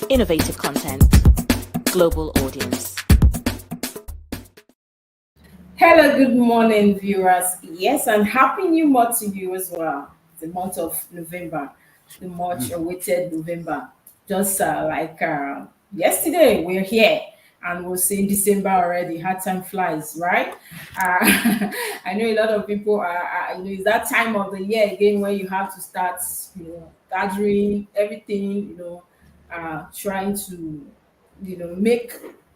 Innovative content. Global audience. Hello, good morning, viewers. Yes, and happy new month to you as well. The month of November, the much awaited November. Just like yesterday, we're here and we'll see December already. How time flies, right? I know a lot of people it's that time of the year again when you have to start, gathering everything, trying to,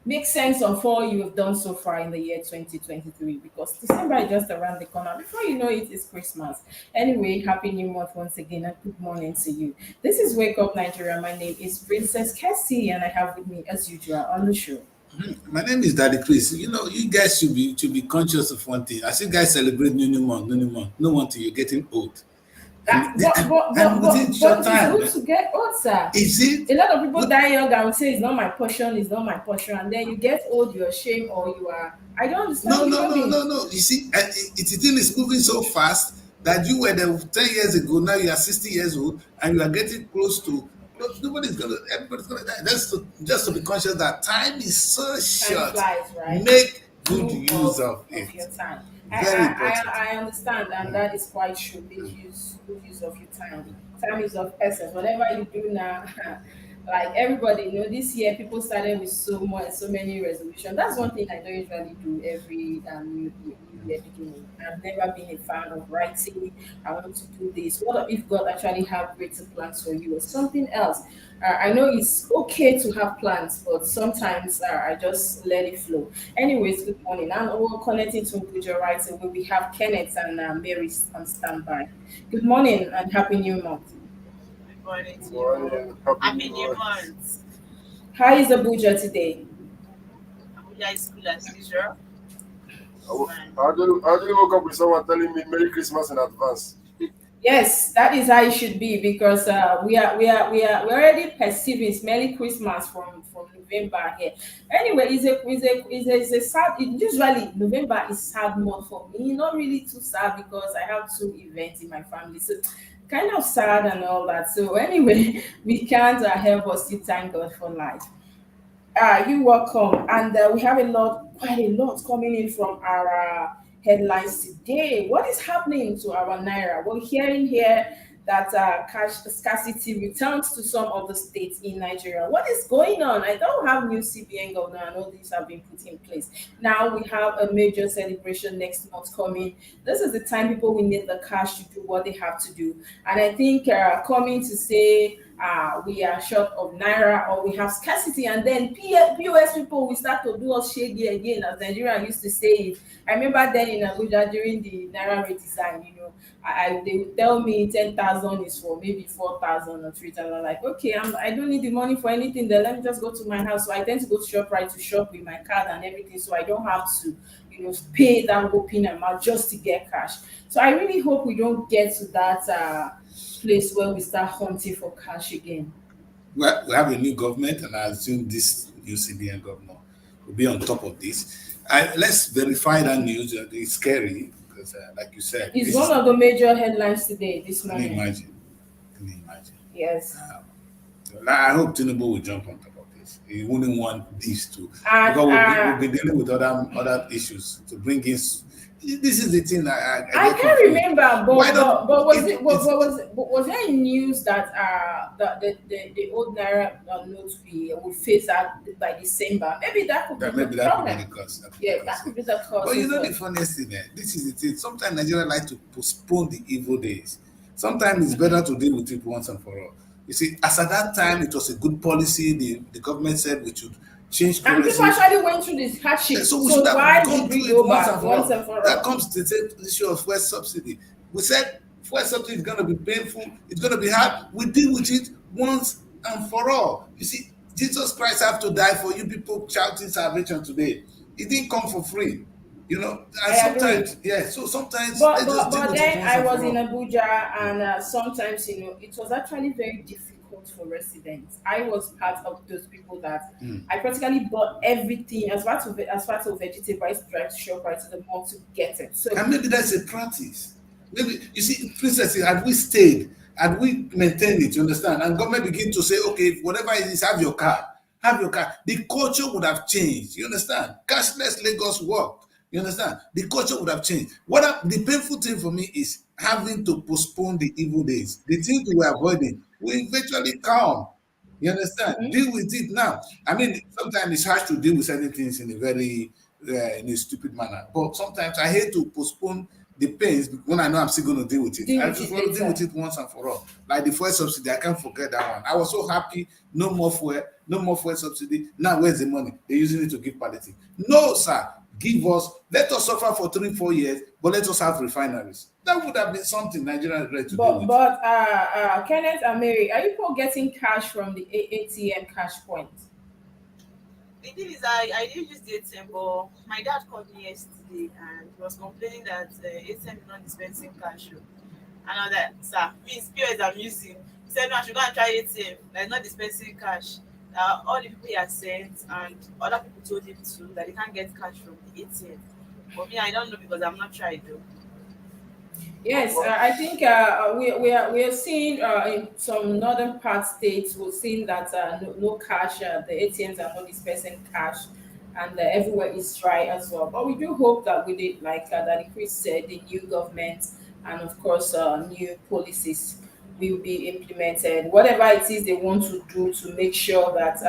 make sense of all you have done so far in the year 2023, because December is just around the corner. Before you know it, it's Christmas. Anyway, happy new month once again and good morning to you. This is Wake Up Nigeria. My name is Princess Cassie and I have with me as usual on the show. My name is Daddy Chris. You guys should be conscious of one thing. As you guys celebrate new month, no one till you're getting old. But it's good to get old, sir. Is it? A lot of people die young and say it's not my portion, and then you get old, you're ashamed, or you are. I don't understand. No. You see, the thing is moving so fast that you were there 10 years ago. Now you are 60 years old, and you are getting close to. Everybody's gonna die. Just to be conscious that time is so short. Time flies, right? Make good use of your time. I understand, and that is quite true. Make good use of your time. Time is of essence. Whatever you do now, like everybody, this year people started with so many resolutions. That's one thing I don't usually do every new year beginning. I've never been a fan of writing. I want to do this. What if God actually have greater plans for you or something else? I know it's okay to have plans, but sometimes I just let it flow. Anyways, good morning. And we're connecting to Abuja right away. We have Kenneth and Mary on standby. Good morning and happy new month. Good morning to you. Happy new month. How is Abuja today? Abuja is cool as usual. I just woke up with someone telling me Merry Christmas in advance. Yes, that is how it should be, because we are already perceiving Merry Christmas from November here. Anyway, it's a sad. Usually November is sad month for me. Not really too sad because I have 2 events in my family, so kind of sad and all that. So anyway, we can't help but still thank God for life. You're welcome, and we have quite a lot coming in from our headlines today. What is happening to our naira? We're hearing here that cash scarcity returns to some of the states in Nigeria. What is going on? I don't have new CBN governor, and all these have been put in place. Now we have a major celebration next month coming. This is the time people will need the cash to do what they have to do. And I think coming to say we are short of naira or we have scarcity, and then POS people will start to do us shady again, as Nigeria used to say it. I remember then in Abuja during the naira redesign, they would tell me 10,000 is for maybe 4,000 or 3,000. I'm like, okay, I don't need the money for anything. Then let me just go to my house. So I tend to go to ShopRite to shop with my card and everything, so I don't have to, pay that whopping amount just to get cash. So I really hope we don't get to that place where we start hunting for cash again. Well, we have a new government, and I assume this new CBN governor will be on top of this. Let's verify that news. It's scary because, like you said, it's one of the major headlines today, this morning. Can you imagine? Yes. I hope Tinubu will jump on top of this. He wouldn't want these two, because we'll be dealing with other issues to bring in. This is the thing I can't remember, but was there news that the old naira notes will phase out by December? Maybe that could be the problem. That could be the cause. But the funniest thing, this is the thing. Sometimes Nigeria like to postpone the evil days. Sometimes it's better to deal with it once and for all. You see, as at that time, it was a good policy. The government said we should change currency. And people actually went through this hardship. So why did we go back once and for all? That comes to the issue of fuel subsidy. We said fuel subsidy is going to be painful. It's going to be hard. We deal with it once and for all. You see, Jesus Christ have to die for you people shouting salvation today. It didn't come for free. And sometimes, so sometimes. But then I was in Abuja, and sometimes, it was actually very difficult for residents. I was part of those people that I practically bought everything as part of vegetable. I used to drive to ShopRite to the mall to get it. So, and maybe that's a practice. Maybe, you see, Princess, had we stayed and we maintain it, you understand? And government begin to say, okay, whatever it is, have your card. Have your card. The culture would have changed, you understand? Cashless Lagos worked, you understand? The culture would have changed. The painful thing for me is having to postpone the evil days. The things we were avoiding will eventually come. You understand? Deal with it now. I mean, sometimes it's hard to deal with certain things in a very in a stupid manner. But sometimes I hate to postpone the pains when I know I'm still going to deal with it. I just want to deal with it once and for all. Like the fuel subsidy, I can't forget that one. I was so happy. No more fuel subsidy. Now where's the money? They're using it to give palliative. No, sir. Let us suffer for 3-4 years, but let us have refineries. That would have been something Nigeria is ready to do with. But Kenneth and Mary, are you people getting cash from the ATM cash point? The thing is, I didn't use the ATM, but my dad called me yesterday and he was complaining that ATM is not dispensing cash. And I was like, sir, me, POS I'm using. He said, no, I should go and try ATM. That's not dispensing cash. All the people he has sent and other people told him too that they can't get cash from the ATM. For me, I don't know because I'm not tried though. Yes, I think we are seeing in some northern part states we're seeing that no cash, the ATMs are not dispensing cash, and everywhere is dry as well. But we do hope that with it, like that Chris said, the new government and of course new policies will be implemented. Whatever it is they want to do to make sure that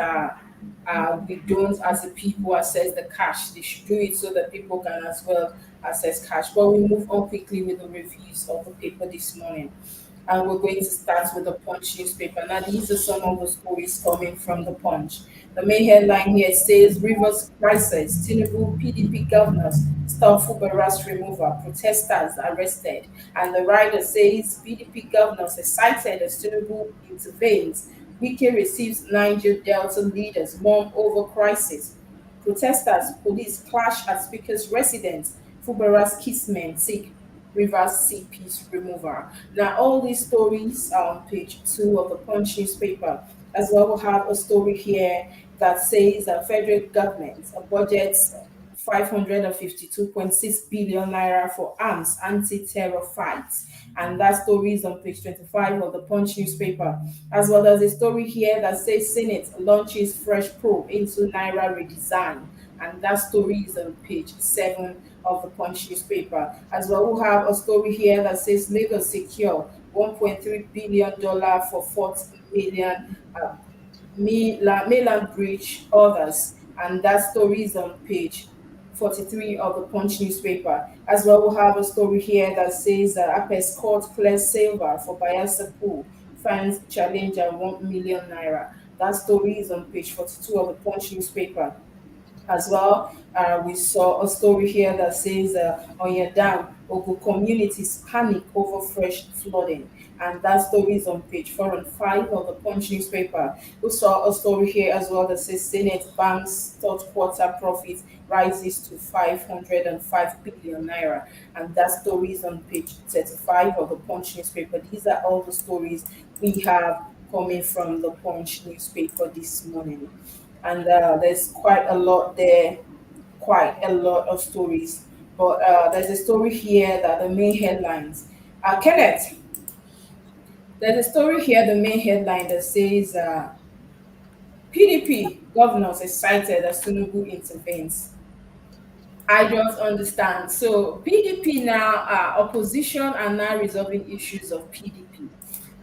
we don't, as the people, access the cash. They should do it so that people can as well access cash. But we move on quickly with the reviews of the paper this morning. And we're going to start with the Punch newspaper. Now, these are some of the stories coming from the Punch. The main headline here says Rivers crisis, Tinubu PDP governors stop Fubara's removal, protesters arrested. And the writer says PDP governors excited as Tinubu intervenes. Wike receives Niger Delta leaders warm over crisis. Protesters, police clash at speaker's residence. Fubara's kissmen seek Rivers CP's removal. Now, all these stories are on page 2 of the Punch newspaper. As well, we have a story here that says the federal government budgets 552.6 billion naira for arms anti-terror fights. And that story is on page 25 of the Punch newspaper. As well as a story here that says Senate launches fresh probe into Naira redesign. And that story is on page 7 of the Punch newspaper. As well, we have a story here that says Lagos secure $1.3 billion for 40 million mainland bridge others. And that story is on page 43 of the Punch newspaper. As well, we'll have a story here that says Apes court clears silver for Bayelsa pool, fans challenger 1 million naira. That story is on page 42 of the Punch newspaper. As well, we saw a story here that says on your dam, Ogo communities panic over fresh flooding. And that story is on page 4 and 5 of the Punch newspaper. We saw a story here as well that says Senate banks third quarter profit rises to 505 billion naira. And that story is on page 35 of the Punch newspaper. These are all the stories we have coming from the Punch newspaper this morning. And there's quite a lot there, quite a lot of stories. But there's a story here that the main headlines. Kenneth, there's a story here, the main headline that says PDP governors excited as Tinubu intervenes. I don't understand. So PDP now, opposition are now resolving issues of PDP.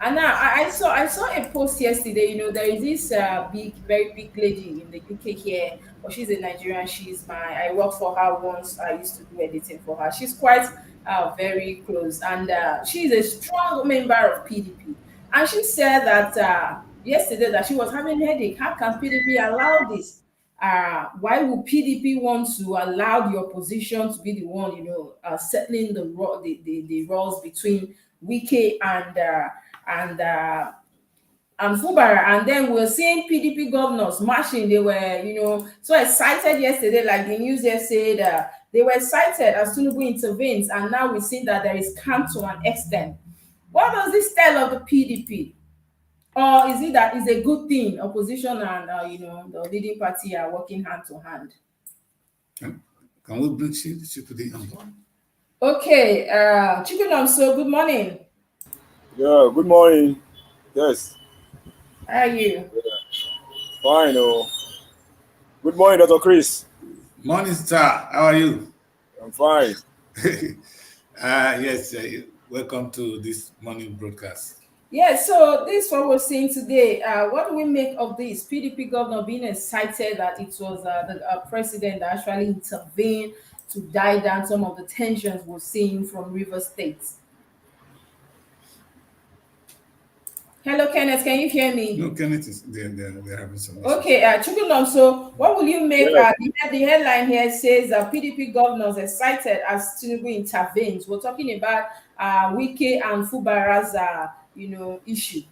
And now I saw a post yesterday. You know, there is this very big lady in the UK here, but she's a Nigerian. I worked for her once. I used to do editing for her. She's quite very close, and she's a strong member of PDP. And she said that yesterday that she was having headache. How can PDP allow this? Why would PDP want to allow the opposition to be the one, settling the roles between Wike and Fubara? And then we're seeing PDP governors marching. They were, so excited yesterday, like the news there said, they were excited as Tinubu intervenes, and now we see that there is calm to an extent. What does this tell of the PDP? Or is it that it's a good thing opposition and the leading party are working hand to hand? Can we bring Chipudi on? Okay, Chikunam, so good morning. Yeah, good morning. Yes, How are you? fine. Oh, good morning, Dr. Chris. Morning, star. How are you? I'm fine. Yes, welcome to this morning broadcast. Yeah, so this is what we're seeing today. What do we make of this? PDP governor being excited that it was the president that actually intervened to die down some of the tensions we're seeing from River State. Hello, Kenneth, can you hear me? No, Kenneth is they're having some issues. Okay, Chukwulon, so what will you make? Yes. The headline here says PDP governors excited as Tinubu intervenes. We're talking about Wike and Fubara's, issue.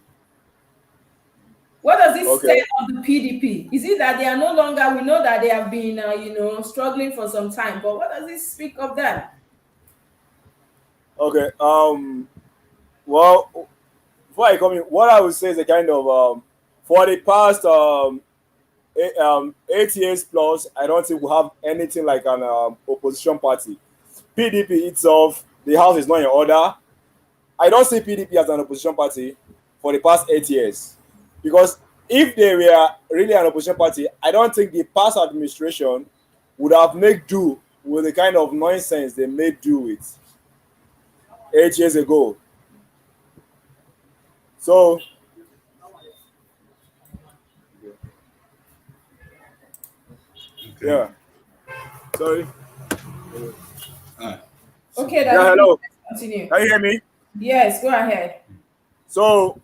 What does this Okay. say of the PDP? Is it that they are no longer? We know that they have been, struggling for some time. But what does this speak of them? Okay. Well, before I come in, what I would say is a kind of for the past 8 years plus, I don't think we have anything like an opposition party. PDP itself, the house is not in order. I don't see PDP as an opposition party for the past 8 years. Because if they were really an opposition party, I don't think the past administration would have made do with the kind of nonsense they made do with 8 years ago. So, Okay. yeah. Sorry. Ah, Okay, Yeah, that's hello. let's continue. Can you hear me? Yes, go ahead. So,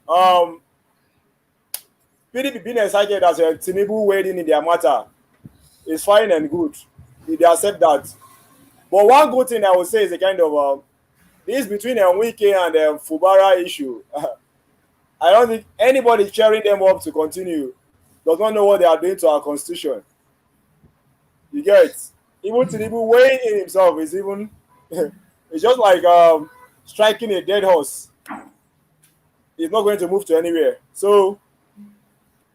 PDP being excited as a Tinubu wading in their matter is fine and good. They accept that. But one good thing I would say is a kind of this between Wike and Fubara issue. I don't think anybody cheering them up to continue does not know what they are doing to our constitution. You get it? Even Tinubu weighing in himself is even it's just like striking a dead horse. He's not going to move to anywhere. So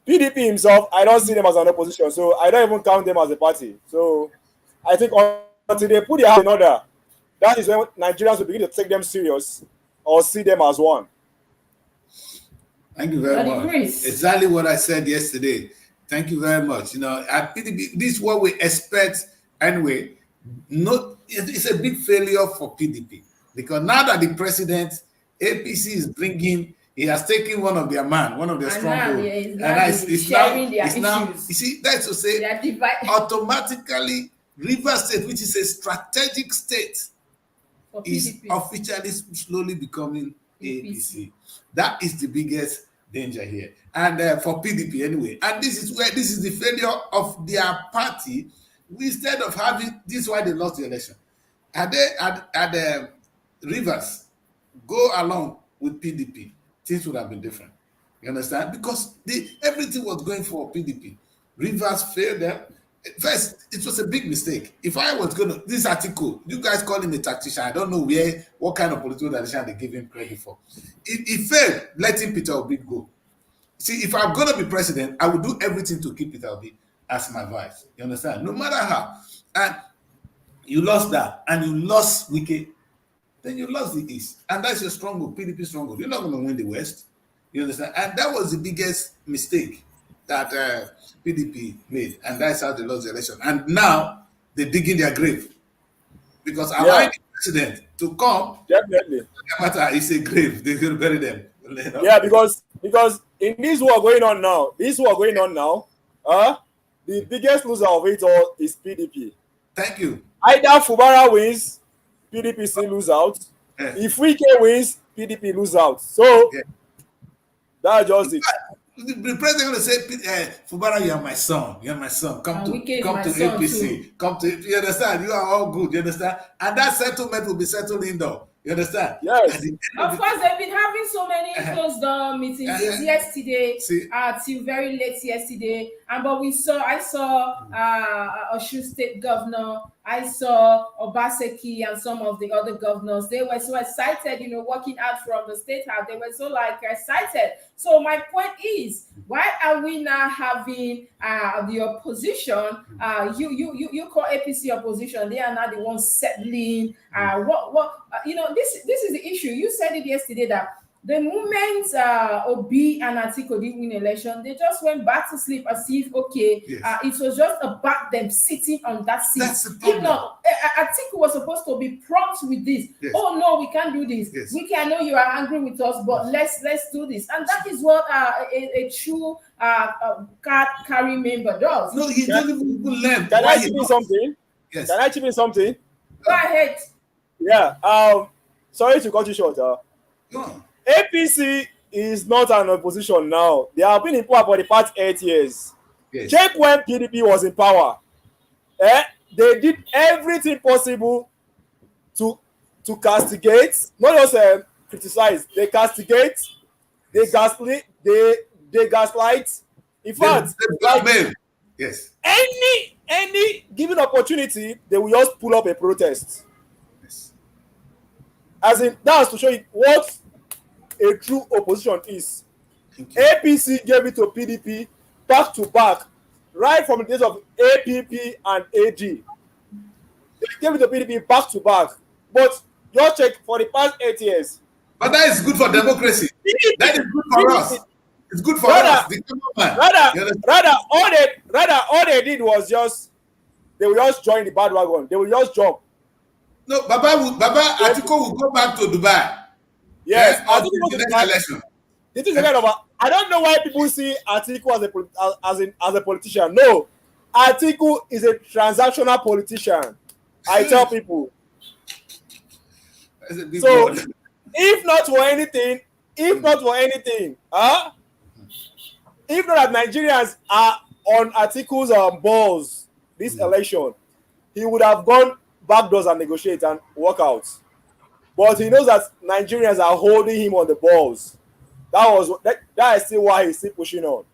PDP himself, I don't see them as an opposition. So I don't even count them as a party. So I think until they put their house in order, that is when Nigerians will begin to take them serious or see them as one. Thank you very Daddy much. Chris. Exactly what I said yesterday. Thank you very much. At PDP, this is what we expect anyway. It's a big failure for PDP because now that the president APC is bringing, he has taken one of their strongholds, it's now. You see, that's to say, automatically, River State, which is a strategic state, is officially slowly becoming APC. That is the biggest danger here, and for PDP anyway. And this is the failure of their party. Instead of having this, is why they lost the election. Had Rivers go along with PDP, things would have been different. You understand? Because everything was going for PDP. Rivers failed them. First, it was a big mistake. If I was going to, this article, you guys call him a tactician. I don't know what kind of political tactician they give him credit for. He failed letting Peter Obi go. See, if I'm going to be president, I will do everything to keep Peter Obi as my vice. You understand? No matter how. And you lost that, and you lost Wike, then you lost the East. And that's your stronghold, PDP stronghold. You're not going to win the West. You understand? And that was the biggest mistake that PDP made. And that's how they lost the election. And now they're digging their grave. Because allowing the president to come, Definitely. no matter, it's a grave. They're going to bury them. Yeah, because in this war going on now, the biggest loser of it all is PDP. Thank you. Either Fubara wins, PDP still lose out. Yeah. If Wike wins, PDP lose out. So that's just it. The president going to say, Fubara, you are my son. You are my son. Come to APC. Too. Come to, you understand? You are all good. You understand? And that settlement will be settled indoor. You understand? Yes. Of course, they've been having so many closed door meetings since yesterday, till very late yesterday. But I saw Osun State Governor, I saw Obaseki and some of the other governors. They were so excited, walking out from the State House. They were so excited. So my point is, why are we now having the opposition? You call APC opposition. They are not the ones settling. This is the issue. You said it yesterday that the moment Obi and Atiku did win election, they just went back to sleep as if it was just about them sitting on that seat. That's the problem. If not, Atiku was supposed to be prompt with this. Yes. Oh no, we can't do this. Yes. We can know you are angry with us, but let's do this. And that is what a true card carrying member does. No, he doesn't even learn. Can I chip in something? Yes. Can I chip in something? Go ahead. Yeah. Sorry to cut you short. No. APC is not an opposition now. They have been in power for the past 8 years. Yes. Check when PDP was in power. They did everything possible to castigate, not just criticize. They castigate, they gaslight, they gaslight. In fact, yes. Any given opportunity, they will just pull up a protest. Yes. As in, that's to show you what a true opposition is. APC gave it to PDP back to back, right from the days of APP and AD. They gave it to PDP back to back. But just check for the past 8 years. But that is good for democracy. That is good for us. It's good for us. Rather, all they did was they will just join the bandwagon. They will just jump. No, Baba Atiku will go back to Dubai. Yes, the next election. It is a kind of I don't know why people see Atiku as a politician. No, Atiku is a transactional politician. I tell people. So, if not for anything, if not that Nigerians are on Atiku's balls this election, he would have gone back doors and negotiate and work out. But he knows that Nigerians are holding him on the balls. That is still why he's still pushing on.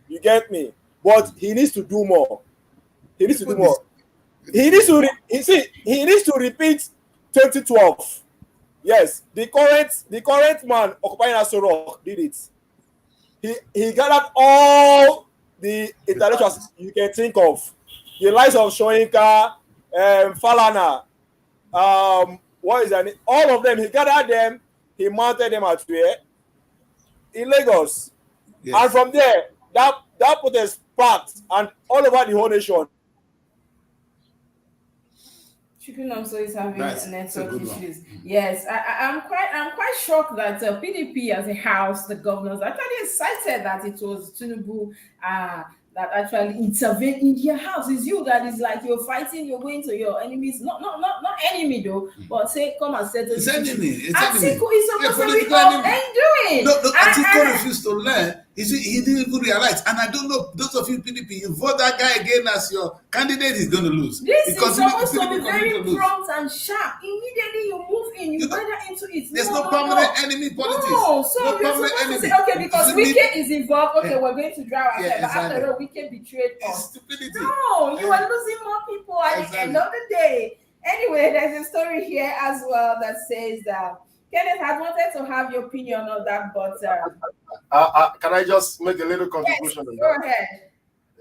You get me? But he needs to do more. He needs to repeat 2012. Yes, the current man occupying Aso Rock did it. He gathered all the intellectuals you can think of. The likes of Soyinka, Falana, what is that name? All of them, he gathered them, he mounted them at where? In Lagos. Yes. And from there, that protest sparked and all over the whole nation. Chicken also is having network issues. Yes, I'm quite shocked that PDP as a house, the governors actually cited that it was Tinubu that actually intervened in their house. It's you that is like you're fighting, you're going to your enemies, not enemy though, but say come and settle. It's enemy. Atiku is supposed to be up and doing. No, Atiku refused to learn. He didn't even realize. And I don't know, those of you PDP, you vote that guy again as your candidate, is going to lose. This is supposed to be very prompt and sharp. Immediately you move in, you enter into it. There's no permanent enemy politics. No, so you're supposed to say, okay, because Wike is involved, okay, we're going to drive ourselves. But after all, Wike betrayed us. Stupidity. No, you are losing more people at the end of the day. Anyway, there's a story here as well that says that Kenneth, I wanted to have your opinion on that, but can I just make a little contribution? Yes, go ahead.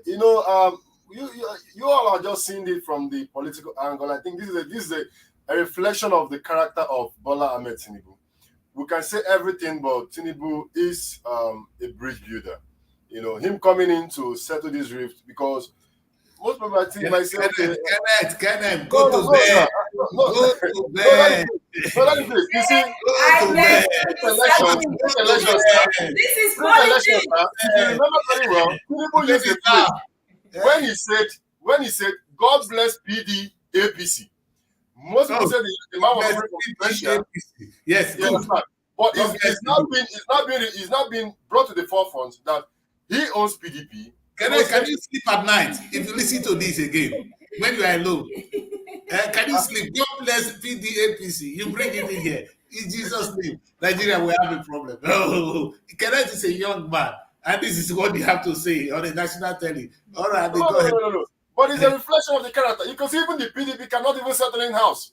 You know, you all are just seeing it from the political angle. I think this is a reflection of the character of Bola Ahmed Tinubu. We can say everything, but Tinubu is a bridge builder. You know, him coming in to settle this rift, because most people I think might say, Kenneth, go to bed. Go to bed. You see, this is politics. Remember very well, Tinubu used a phrase when he said, "God bless PD APC." Most people said the man was from Russia. Yes, but it's not been brought to the forefront that he owns PDP. Can you sleep at night if you listen to this again when you are alone? Can you sleep? God bless PDAPC. You bring it in here. In Jesus' name, Nigeria will have a problem. Oh, Kenneth is a young man, and this is what you have to say on the national telly. All right, go ahead. No. But it's a reflection of the character. You can see even the PDP cannot even settle in house.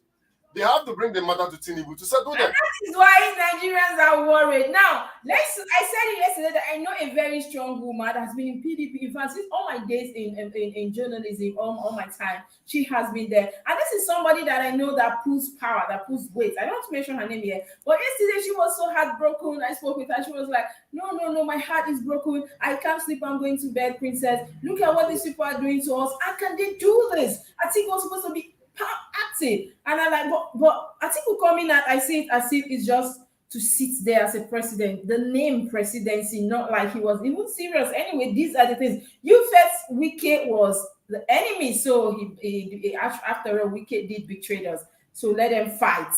They have to bring the matter to Tinubu to settle them. And that is why Nigerians are worried. Now, I said it yesterday that I know a very strong woman that has been in PDP. In fact, since all my days in journalism, all my time, she has been there. And this is somebody that I know that pulls power, that pulls weight. I don't want to mention her name here, but yesterday she was so heartbroken. I spoke with her. She was like, no, my heart is broken. I can't sleep. I'm going to bed, princess. Look at what these people are doing to us. How can they do this? I think we're supposed to be active. And I'm like, but I think we're coming at, I see it as if it's just to sit there as a president, the name presidency, not like he was even serious. Anyway, these are the things. You first, Wike was the enemy, so he after all, Wike did betray us. So let them fight.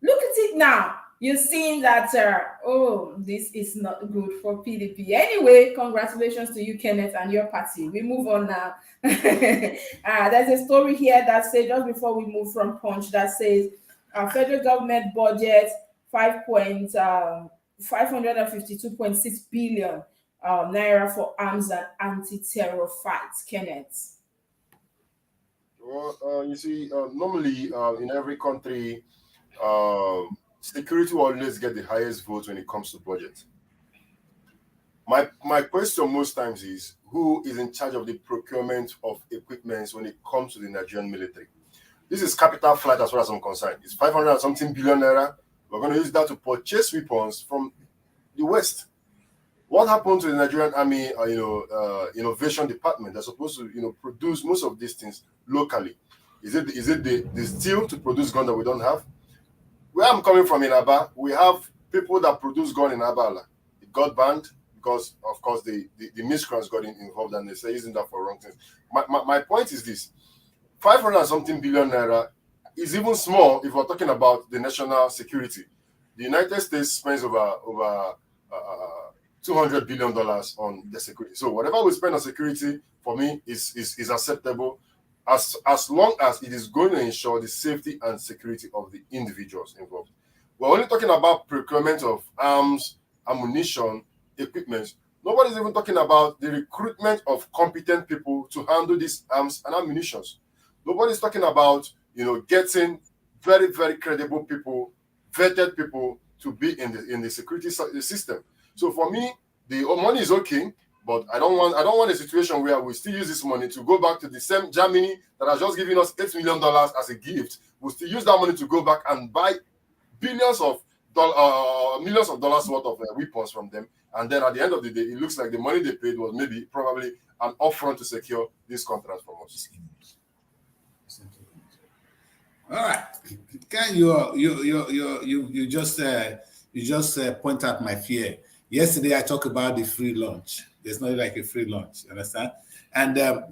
Look at it now. You're seeing that, this is not good for PDP. Anyway, congratulations to you, Kenneth, and your party. We move on now. There's a story here that says, just before we move from Punch, that says, federal government budget, 552.6 billion naira for arms and anti-terror fights. Kenneth. Well, you see, normally in every country, security will always get the highest vote when it comes to budget. My question most times is, who is in charge of the procurement of equipment when it comes to the Nigerian military? This is capital flight as far as I'm concerned. It's 500 and something billion naira. We're going to use that to purchase weapons from the West. What happened to the Nigerian Army, innovation department? They're supposed to, produce most of these things locally. Is it the steel to produce gun that we don't have? Where I'm coming from in Aba, we have people that produce gun in Aba. It got banned because, of course, the miscreants got involved and they say using that for wrong things. My point is this: 500 and something billion naira is even small if we're talking about the national security. The United States spends over $200 billion on the security. So whatever we spend on security, for me, is acceptable as long as it is going to ensure the safety and security of the individuals involved. We're only talking about procurement of arms, ammunition, equipment. Nobody's even talking about the recruitment of competent people to handle these arms and ammunitions. Nobody's talking about getting very, very credible people, vetted people to be in the security system. So for me, the money is okay, but I don't want a situation where we still use this money to go back to the same Germany that has just given us $8 million as a gift. We'll still use that money to go back and buy millions of dollars worth of weapons from them. And then at the end of the day, it looks like the money they paid was probably an upfront to secure this contract from us. All right, Ken, you just point out my fear. Yesterday I talked about the free lunch. There's not like a free lunch, you understand? And all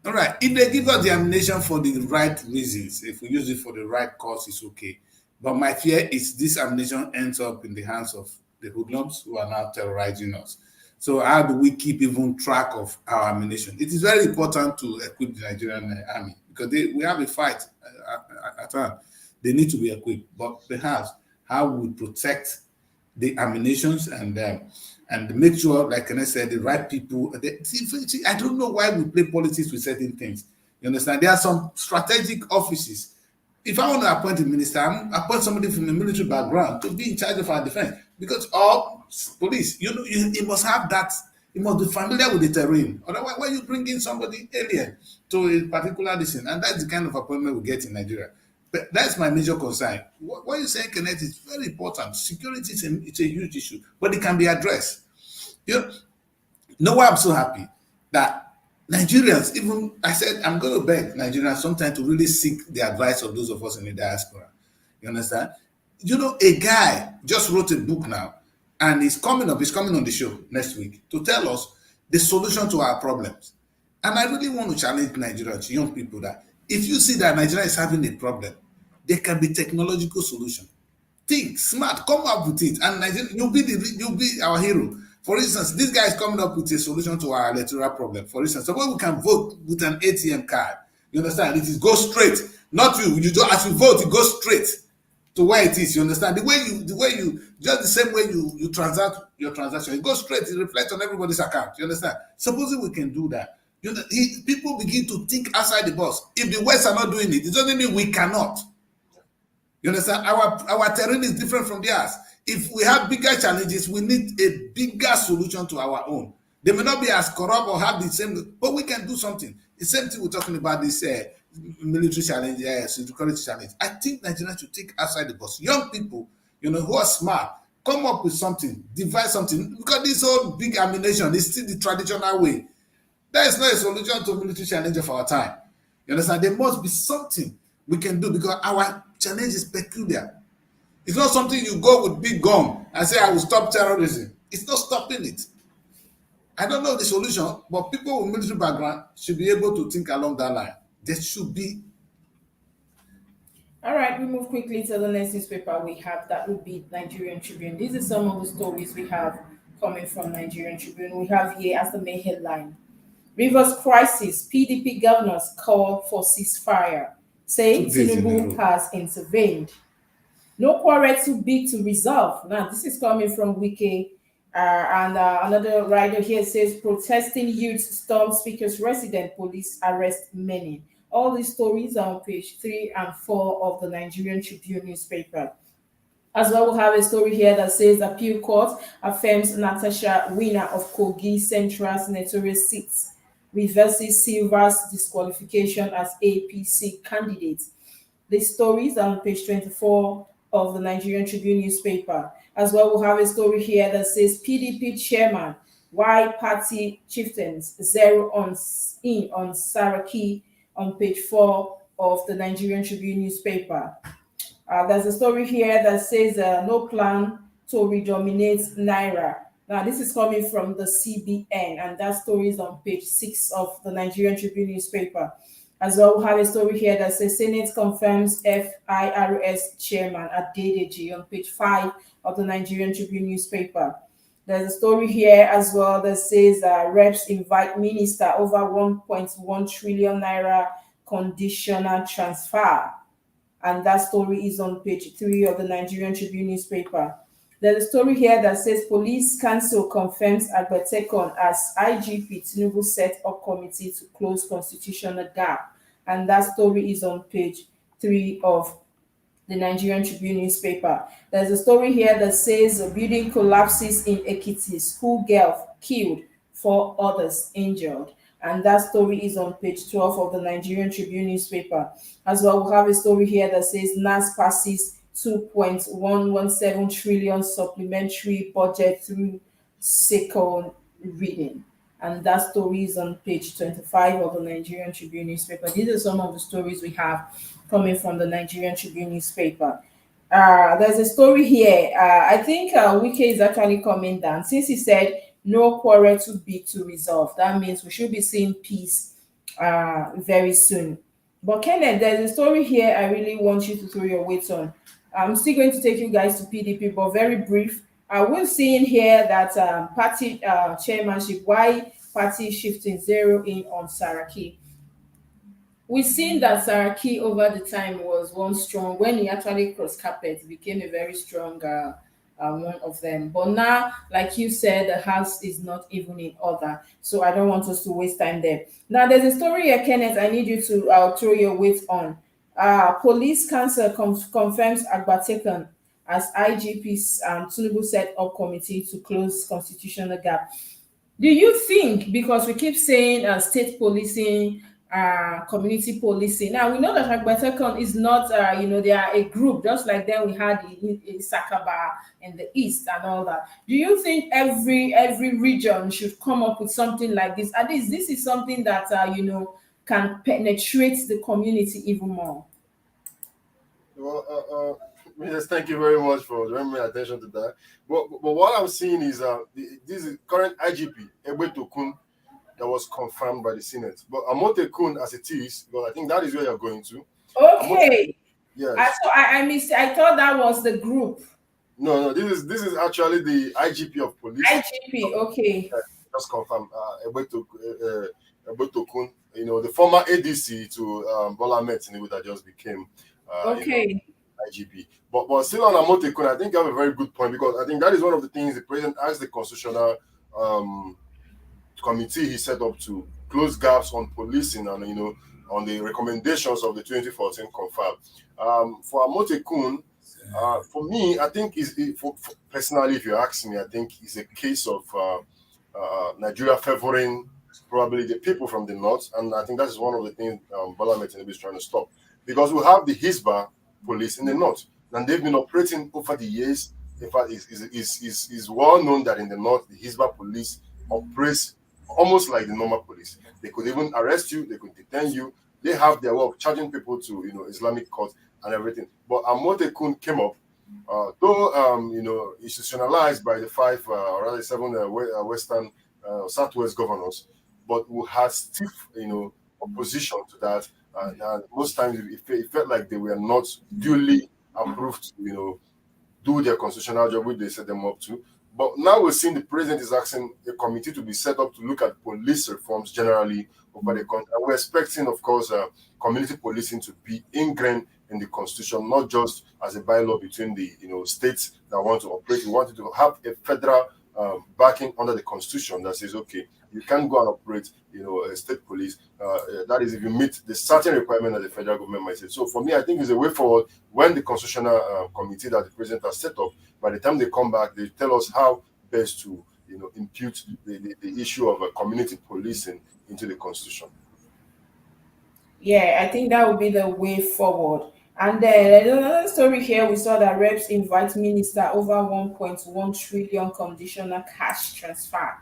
right, if they give us the ammunition for the right reasons, if we use it for the right cause, it's okay. But my fear is this ammunition ends up in the hands of the hoodlums who are now terrorizing us. So how do we keep even track of our ammunition? It is very important to equip the Nigerian army because we have a fight at hand. They need to be equipped, but perhaps how we protect the ammunitions and make sure, like I said, the right people. See, I don't know why we play politics with certain things. You understand? There are some strategic offices. If I want to appoint a minister, I appoint somebody from a military background to be in charge of our defense. Because all police, you must have that. You must be familiar with the terrain. Otherwise, why you bring in somebody alien to a particular listen? And that's the kind of appointment we get in Nigeria. But that's my major concern. What you're saying, Kenneth, is very important. Security it's a huge issue, but it can be addressed. Why I'm so happy that Nigerians, even I said I'm going to beg Nigerians sometimes to really seek the advice of those of us in the diaspora. You understand? A guy just wrote a book now, and he's coming on the show next week to tell us the solution to our problems. And I really want to challenge Nigerians, young people, that if you see that Nigeria is having a problem, there can be technological solution. Think smart, come up with it, and Nigeria, you'll be our hero. For instance, this guy is coming up with a solution to our electoral problem. For instance, suppose we can vote with an ATM card. You understand? It is go straight. Not you. As you vote, it goes straight to where it is. You understand? The way you just the same way you transact your transaction, it goes straight. It reflects on everybody's account. You understand? Supposing we can do that, people begin to think outside the box. If the West are not doing it, it doesn't mean we cannot. You understand? Our terrain is different from theirs. If we have bigger challenges, we need a bigger solution to our own. They may not be as corrupt or have the same, but we can do something. The same thing we're talking about this military challenge, security challenge. I think Nigeria should think outside the box. Young people, who are smart, come up with something, devise something. Because this whole big ammunition is still the traditional way. There is not a solution to military challenge of our time. You understand? There must be something we can do because our challenge is peculiar. It's not something you go with big gun and say, I will stop terrorism. It's not stopping it. I don't know the solution, but people with military background should be able to think along that line. There should be. All right, we move quickly to the next newspaper we have. That would be Nigerian Tribune. These are some of the stories we have coming from Nigerian Tribune. We have here as the main headline: Rivers crisis, PDP governors call for ceasefire, say Tinubu has intervened. No quarrel too big to resolve. Now, this is coming from Wiki. And another writer here says, protesting youth storm speaker's resident, police arrest many. All these stories are on page 3 and 4 of the Nigerian Tribune newspaper. As well, we have a story here that says appeal court affirms Natasha winner of Kogi Central senatorial seats, reverses Silva's disqualification as APC candidate. The stories are on page 24 of the Nigerian Tribune newspaper. As well, we'll have a story here that says PDP chairman, why party chieftains zero on Saraki on page 4 of the Nigerian Tribune newspaper. There's a story here that says no plan to redominate Naira. Now, this is coming from the CBN, and that story is on page 6 of the Nigerian Tribune newspaper. As well, we have a story here that says Senate confirms FIRS chairman at Adedeji on page 5 of the Nigerian Tribune newspaper. There's a story here as well that says reps invite minister over 1.1 trillion naira conditional transfer. And that story is on page 3 of the Nigerian Tribune newspaper. There's a story here that says Police Council confirms Agbetekon as IGP. Tinubu set up committee to close constitutional gap. And that story is on page 3 of the Nigerian Tribune newspaper. There's a story here that says a building collapses in Ekiti, school girl killed, 4 others injured. And that story is on page 12 of the Nigerian Tribune newspaper. As well, we have a story here that says NAS passes 2.117 trillion supplementary budget through second reading. And that story is on page 25 of the Nigerian Tribune newspaper. These are some of the stories we have coming from the Nigerian Tribune newspaper. There's a story here. I think Wike is actually coming down since he said no quarrel too big to resolve. That means we should be seeing peace very soon. But Kenneth, there's a story here I really want you to throw your weight on. I'm still going to take you guys to PDP, but very brief. We're seeing here that party chairmanship, why party shifting zero in on Saraki. We've seen that Saraki over the time was one strong, when he actually crossed carpet, became a very strong one of them. But now, like you said, the house is not even in order. So I don't want us to waste time there. Now, there's a story here, Kenneth, I need you to throw your weight on. Police Council confirms Agbatekan as IGP's Tinubu set up committee to close constitutional gap. Do you think, because we keep saying state policing, community policing, now we know that Agbatekan is not, they are a group, just like then we had in Sakaba in the east and all that. Do you think every region should come up with something like this? At least this is something that, can penetrate the community even more. Well, yes, thank you very much for drawing my attention to that. But what I'm seeing is this is current IGP, Ebetokun, that was confirmed by the Senate. But Amote Kun, as it is, because I think that is where you're going to. Okay. Yes. I thought that was the group. No, this is actually the IGP of police. IGP, okay. Just confirmed. Ebetokun, the former ADC to Bola Ahmed Tinubu that just became IGP. But still on Amote Kun, I think you have a very good point, because I think that is one of the things the president asked the constitutional committee he set up to close gaps on policing and on the recommendations of the 2014 confab. For Amote Kun, for me, I think personally, if you ask me, I think it's a case of Nigeria favoring probably the people from the north, and I think that is one of the things Bola Ahmed Tinubu is trying to stop, because we have the Hisba police in the north, and they've been operating over the years. In fact, it's well known that in the north, the Hisba police operates almost like the normal police. They could even arrest you, they could detain you. They have their way of charging people to Islamic court and everything. But Amote Kun came up, though institutionalized by the 5 or rather 7 Western Southwest governors, but who had stiff opposition to that. And most times it felt like they were not duly approved to do their constitutional job which they set them up to. But now we're seeing the president is asking a committee to be set up to look at police reforms generally over the country. And we're expecting, of course, community policing to be ingrained in the constitution, not just as a bylaw between the states that want to operate. We wanted to have a federal backing under the constitution that says, okay, you can go and operate, a state police. That is, if you meet the certain requirement that the federal government might say. So for me, I think it's a way forward when the constitutional committee that the president has set up, by the time they come back, they tell us how best to, impute the issue of community policing into the constitution. Yeah, I think that would be the way forward. And then another story here, we saw that reps invite minister over 1.1 trillion conditional cash transfer.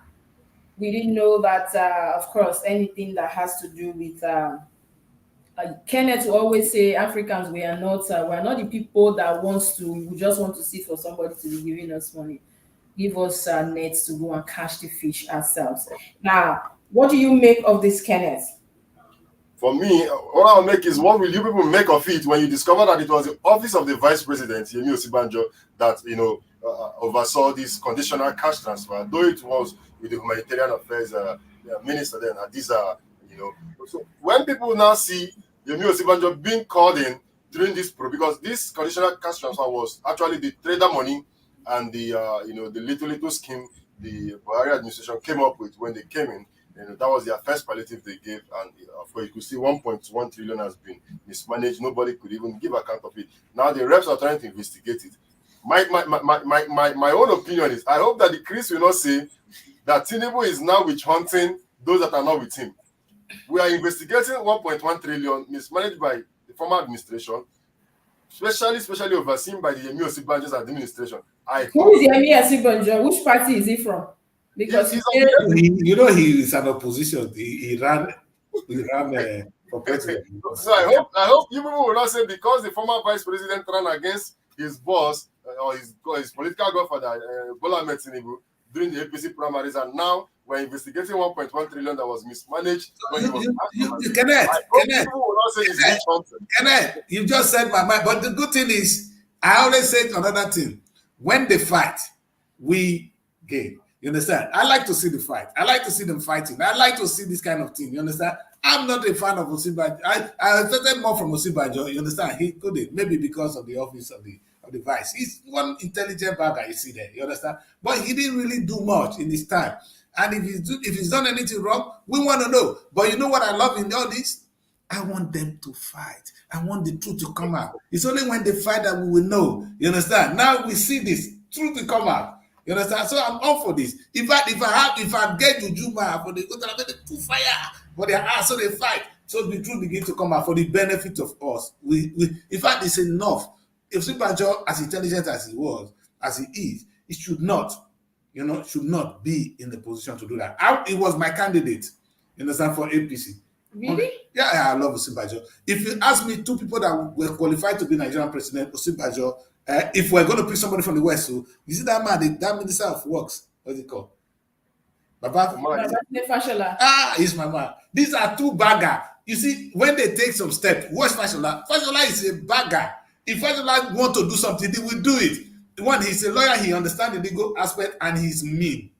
We didn't know that, of course, anything that has to do with Kenneth will always say Africans, we are not the people that we just want to sit for somebody to be giving us money. Give us nets to go and catch the fish ourselves. Now, what do you make of this, Kenneth? For me, what I'll make is, what will you people make of it when you discover that it was the office of the vice president, Yemi Osibanjo, that oversaw this conditional cash transfer, though it was with the humanitarian affairs minister then, Hadiza, So when people now see Yemi Osibanjo being called in during this because this conditional cash transfer was actually the trader money and the little scheme the Buhari administration came up with when they came in. That was their first palliative they gave, and of course you could see 1.1 trillion has been mismanaged. Nobody could even give account of it. Now the reps are trying to investigate it. My own opinion is, I hope that the Chris will not say that Tinubu is now witch hunting those that are not with him. We are investigating 1.1 trillion mismanaged by the former administration, especially overseen by the Yemi Osibanjo's administration. Who is Yemi Osibanjo? Which party is he from? Because he is an opposition. He ran for president. So I hope you people will not say because the former vice president ran against his boss or his political godfather Bola Ahmed Tinubu during the APC primaries, and now we're investigating 1.1 trillion that was mismanaged. Kenneth, you just said my mind. But the good thing is, I always say another thing. When they fight, we gain. You understand? I like to see the fight. I like to see them fighting. I like to see this kind of thing. You understand? I'm not a fan of Osibanjo. I expected more from Osibanjo. You understand? He couldn't. Maybe because of the office of the vice. He's one intelligent bagger you see there. You understand? But he didn't really do much in his time. And if he's done anything wrong, we want to know. But you know what I love in all this? I want them to fight. I want the truth to come out. It's only when they fight that we will know. You understand? Now we see this truth to come out. You understand? So I'm all for this. If I get Jujuma for the fire for their ass, so they fight. So the truth begin to come out for the benefit of us. In fact, it's enough. If Osibanjo, as intelligent as he was, as he is, he should not be in the position to do that. It was my candidate, you understand, for APC. Really? Yeah, I love Osibanjo. If you ask me, 2 people that were qualified to be Nigerian president, Osibanjo, if we're going to pick somebody from the West, so you see that man, that minister of works, what's it called? Baba Fashola. He's my man. These are 2 bagger. You see, when they take some steps, watch Fashola. Fashola is a bagger. If Fashola want to do something, he will do it. One, he's a lawyer, he understands the legal aspect, and he's mean.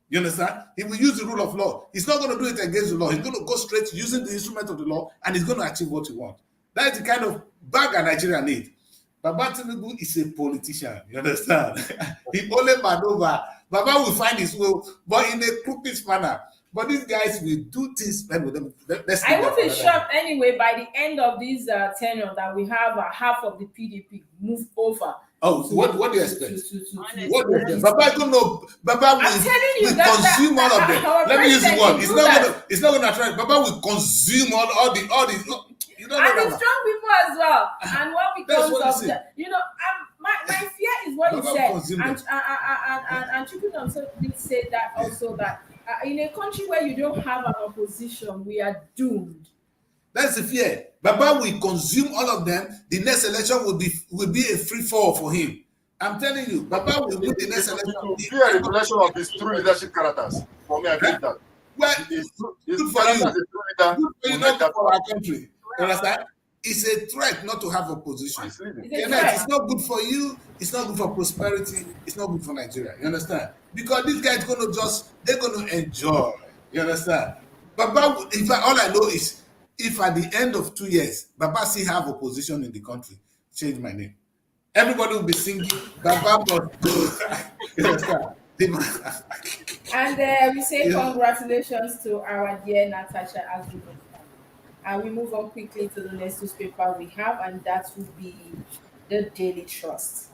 You understand? He will use the rule of law. He's not going to do it against the law. He's going to go straight using the instrument of the law, and he's going to achieve what he wants. That is the kind of bagger Nigeria need. Baba Tinubu is a politician. You understand? He only maneuver. Baba will find his way, but in a crooked manner. But these guys will do things. Let's I won't be shocked anyway by the end of this tenure that we have half of the PDP move over. Oh, what do you expect? Honestly. What do you expect? Baba don't know. Baba I'm will, telling you will that consume all of them. our Let me use the president word. will It's do not that. gonna. It's not gonna attract. Baba will consume all the. You don't know And the that. strong people as well. And what becomes what you of say. that? My fear is what you Baba said. will consume And them. Chukun also did say that also that in a country where you don't have an opposition, we are doomed. That's the fear. Baba will consume all of them. The next election will be a free fall for him. I'm telling you, Baba will win the next It election. will be a revelation of his true leadership characters. For me, I believe that. Well, His good for character you. as a true leader Good for you, will not make that for our country. You understand? It's a threat not to have opposition. He's leading. It's a Kenneth, threat. it's not good for you. It's not good for prosperity. It's not good for Nigeria. You understand? Because these guys they're gonna enjoy. You understand? Baba, in fact, all I know is if at the end of 2 years, Baba still have opposition in the country, change my name. Everybody will be singing Baba must go. You understand? And we say Yeah. congratulations to our dear Natasha as we move on. And we move on quickly to the next newspaper we have, and that will be the Daily Trust.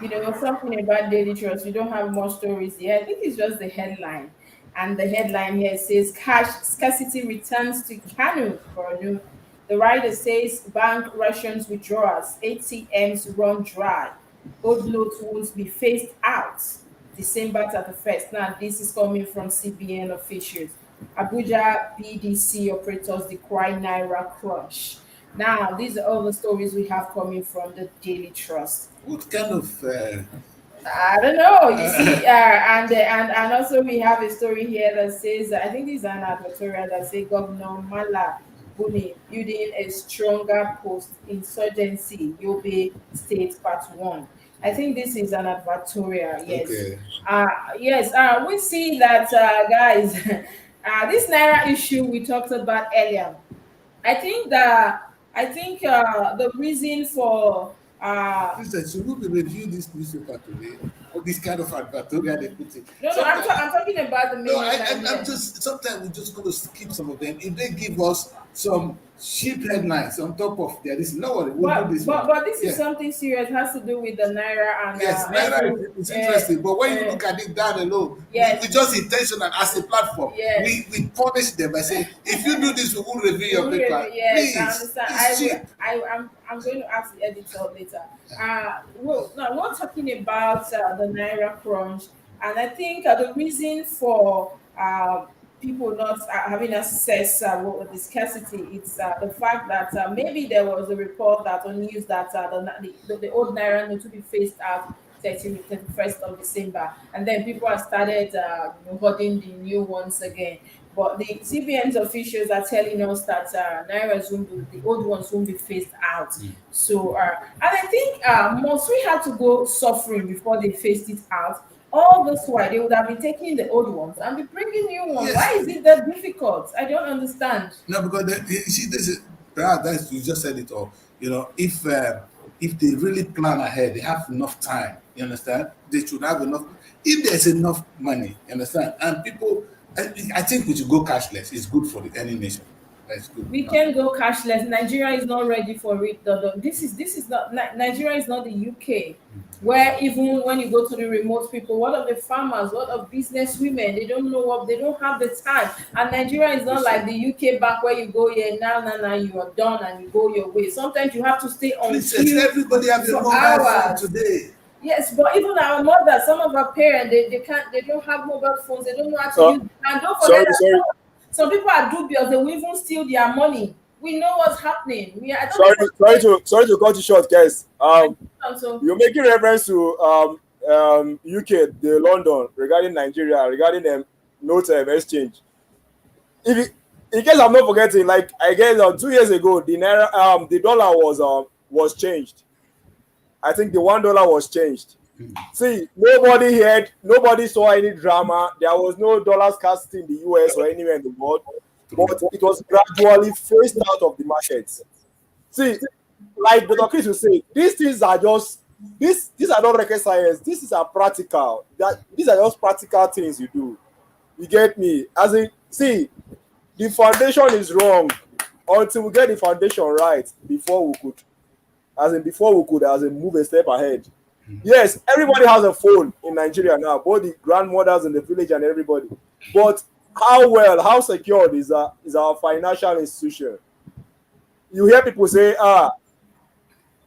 You know, something about Daily Trust, we don't have more stories here. I think it's just the headline. And the headline here says cash scarcity returns to Kanu for a new. The writer says bank rations withdrawals, ATMs run dry, old notes won't be phased out December 31st. Now, this is coming from CBN officials. Abuja BDC operators decry Naira crunch. Now, these are all the stories we have coming from the Daily Trust. What kind of I don't know. You see, and also we have a story here that says I think this is an advertorial that says Governor Mala Buni building a stronger post-insurgency Yobe State Part One. I think this is an advertorial. Yes. Okay. Yes. We see that, guys. This Naira issue we talked about earlier. I think the reason for Listen, should we review this newspaper today? Or this kind of advertorial they put it? no, I'm talking about the main No, headline I'm here. just sometimes we're just going to skip some of them. If they give us some cheap headlines on top of their this, no worry, we'll do this one. But this is Yeah. something serious. It has to do with the Naira and Yes, Naira is interesting, but when you look at it down alone, Yes. we just intentional as a platform. Yes. We punish them by saying, if you do this, we will review your Really, paper. yes, I Please, understand. it's cheap. I'm going to ask the editor later. We're talking about the Naira crunch, and I think the reason for people not having access with the scarcity, it's the fact that maybe there was a report that on news that the old Naira note to be phased out 31st of December, and then people have started hoarding the new ones again. But the CBN's officials are telling us that Naira's the old ones won't be phased out. So, and I think most we had to go suffering before they phased it out. All this while they would have been taking the old ones and be bringing new ones. Yes. Why is it that difficult? I don't understand. No, because you see, this is that's you just said it all. You know, if they really plan ahead, they have enough time. You understand? They should have enough. If there's enough money, you understand, and people, I think we should go cashless. It's good for any nation. That's good. We can go cashless. Nigeria is not ready for it. This is not Nigeria is not the UK, where even when you go to the remote people, what of the farmers, what of business women? They don't know what they don't have the time. And Nigeria is not like the UK back where you go here now you are done and you go your way. Sometimes you have to stay on queue Everybody have a for mobile phone hours. today. Yes, but even our mothers, some of our parents, they don't have mobile phones. They don't know how to use it. And don't forget that some people are dubious. They will even steal their money. We know what's happening. Sorry to cut you short, guys. So, You're making reference to UK, the London, regarding Nigeria, regarding them note exchange. In case I'm not forgetting, like I guess 2 years ago, the Naira, the dollar was changed. I think the $1 was changed. See, nobody saw any drama. There was no dollar scarcity in the US or anywhere in the world, but it was gradually phased out of the markets. See, like Dr. Chris will say, these things are just these are not rocket science. This is a practical. These are just practical things you do. You get me? As in, See, the foundation is wrong. Until we get the foundation right, before we could move a step ahead. Yes, everybody has a phone in Nigeria now, both the grandmothers in the village and everybody. But how secured is our financial institution? You hear people say,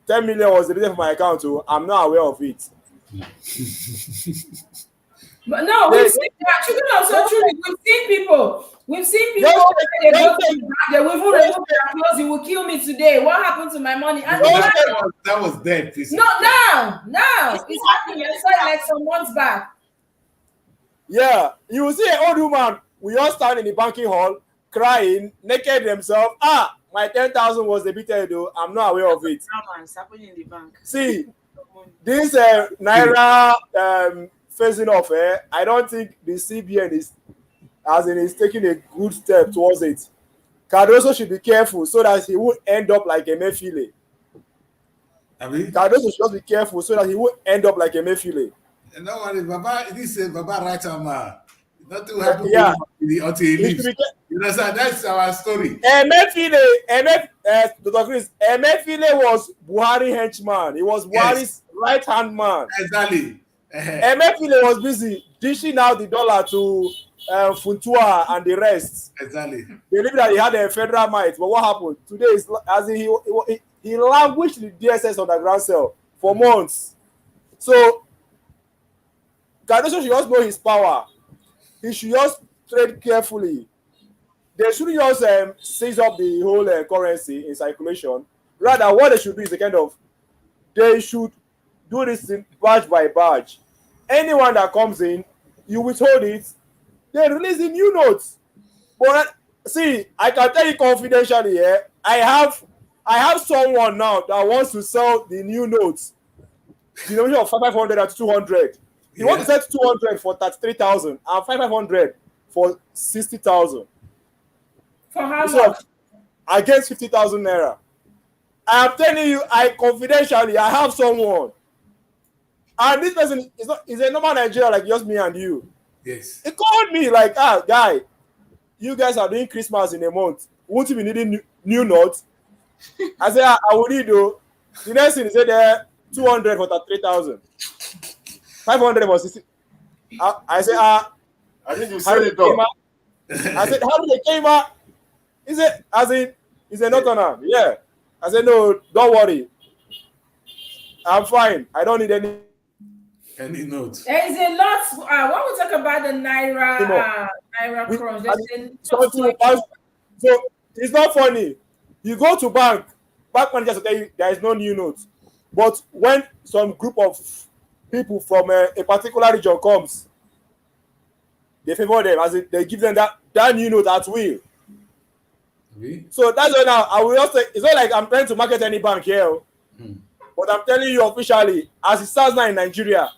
10 million was deleted from my account, so I'm not aware of it. But no, we've seen that. You can also truly, we've seen people they go to the bank, they will even remove their clothes, you will kill me today. What happened to my money? And that was dead. No, now. It's happening. I saw it like some months back. Yeah, you will see an old woman. We all stand in the banking hall, crying, naked themselves. My 10,000 was debited though. I'm not aware of it. Happening in the bank. See, this Naira phasing off, I don't think the CBN is taking a good step towards it. Cardoso should be careful so that he won't end up like Emefiele. Cardoso should just be careful so that he won't end up like Emefiele. No worry, Baba. This is Baba right man. Nothing will happen until he leaves. You understand? That's our story. Dr. Chris, Emefiele was Buhari henchman. He was Buhari's right-hand man. Exactly. Emefiele was busy dishing out the dollar to Funtua and the rest. Exactly. They believe that he had a federal might, but what happened today is he languished the DSS underground cell for months. So Cardoso should just know his power. He should just trade carefully. They shouldn't just seize up the whole currency in circulation. Rather, what they should do is they should do this badge by badge. Anyone that comes in, you withhold it, they release the new notes. But see, I can tell you confidentially here, I have someone now that wants to sell the new notes. The denomination of 500 and 200. He wants to sell 200 for 33,000 and 500 for 60,000. For how much? Against 50,000 naira. I am telling you, confidentially, I have someone. And this person is a normal Nigerian like just me and you. Yes. He called me like, guy, you guys are doing Christmas in a month. Won't you be needing new notes? I said, I will need though. The next thing he said, 200 for 3,000. 500 for 60. I said, I think you said it though. I said, how did they came out? He said, he said, not on. Yeah. I said, no, don't worry. I'm fine. I don't need any notes. There is a lot. When we talk about the Naira crunch, so it's not funny. You go to bank managers will tell you there is no new notes. But when some group of people from a particular region comes, they favor them as they give them that new note at will. Really? So that's why now I will just say it's not like I'm trying to market any bank here. But I'm telling you officially, as it stands now in Nigeria,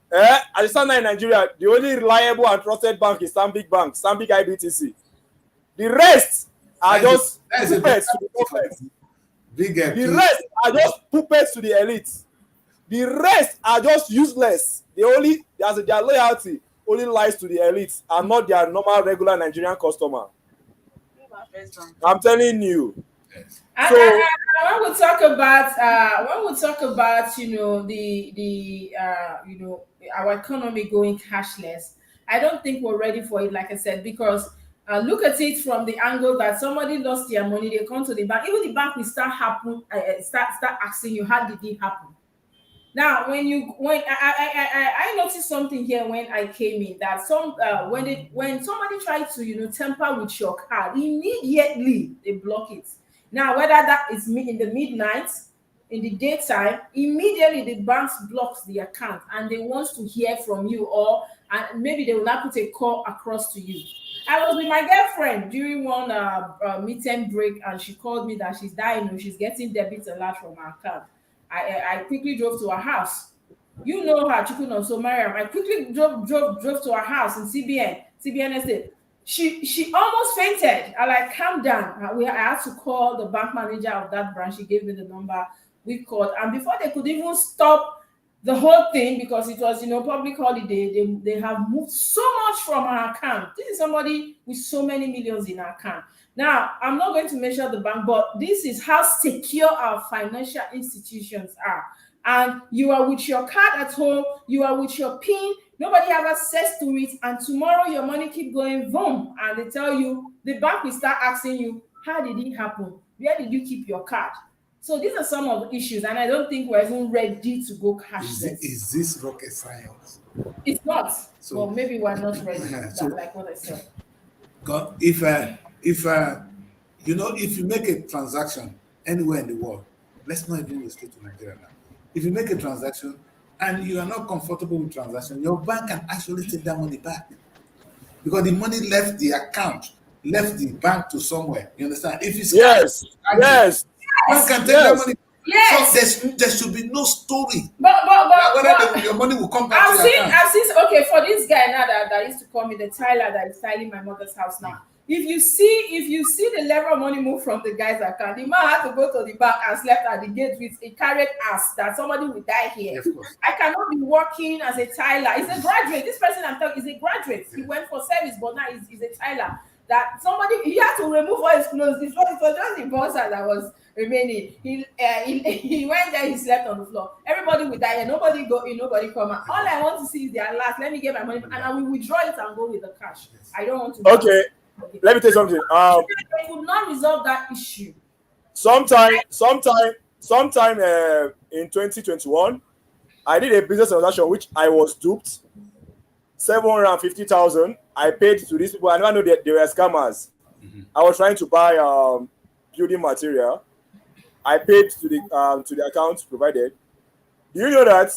the only reliable and trusted bank is Stanbic Bank, Stanbic IBTC. The rest are just puppets to the prophets. The rest are just puppets to the elites. The rest are just useless. Their loyalty only lies to the elites and not their normal regular Nigerian customer. I'm telling you. Yes. So when we talk about our economy going cashless, I don't think we're ready for it, like I said, because look at it from the angle that somebody lost their money, they come to the bank. Even the bank will start asking you, how did it happen? Now, when I noticed something here when I came in, that when somebody tries to tamper with your card, immediately they block it. Now, whether that is in the midnight, in the daytime, immediately the bank blocks the account and they want to hear from you, and maybe they will not put a call across to you. I was with my girlfriend during one meet and break, and she called me that she's dying, she's getting debit a lot from her account. I quickly drove to her house. You know her, Chikuno, so Mariam. I quickly drove to her house in CBN Estate. She almost fainted. I calm down. I had to call the bank manager of that branch. She gave me the number. We called, and before they could even stop the whole thing, because it was, public holiday, they have moved so much from our account. This is somebody with so many millions in our account. Now, I'm not going to mention the bank, but this is how secure our financial institutions are. And you are with your card at home, you are with your PIN, nobody have access to it, and tomorrow your money keep going boom, and they tell you, the bank will start asking you, how did it happen? Where did you keep your card? So these are some of the issues, and I don't think we're even ready to go cashless. Is this rocket science? It's not. So- well, maybe we're not ready. So- like what I said. God, if you make a transaction anywhere in the world, let's not even restrict to Nigeria now. If you make a transaction and you are not comfortable with transaction, your bank can actually take that money back because the money left the account, left the bank to somewhere. You understand? If it's Yes. bank can take that money. Yes. So there should be no story But whether your money will come back to your account. I've seen. Okay, for this guy now that used to call me the Tyler that is tiling my mother's house now. If you see the level of money move from the guy's account, the man had to go to the bank and slept at the gate with a carried ass that somebody will die here. Of course. I cannot be working as a Tyler. He's a graduate. This person I'm talking is a graduate. He went for service, but now he's a Tyler. That somebody, he had to remove all his clothes. It was just the bouncer that was remaining. He went there, he slept on the floor. Everybody will die here. Nobody go in, nobody come out. All I want to see is their last. Let me get my money and I will withdraw it and go with the cash. I don't want to. Okay. Let me tell you something. They could not resolve that issue. Sometime in 2021, I did a business transaction which I was duped. 750,000. I paid to these people. I never knew they were scammers. I was trying to buy building material. I paid to the account provided. Do you know that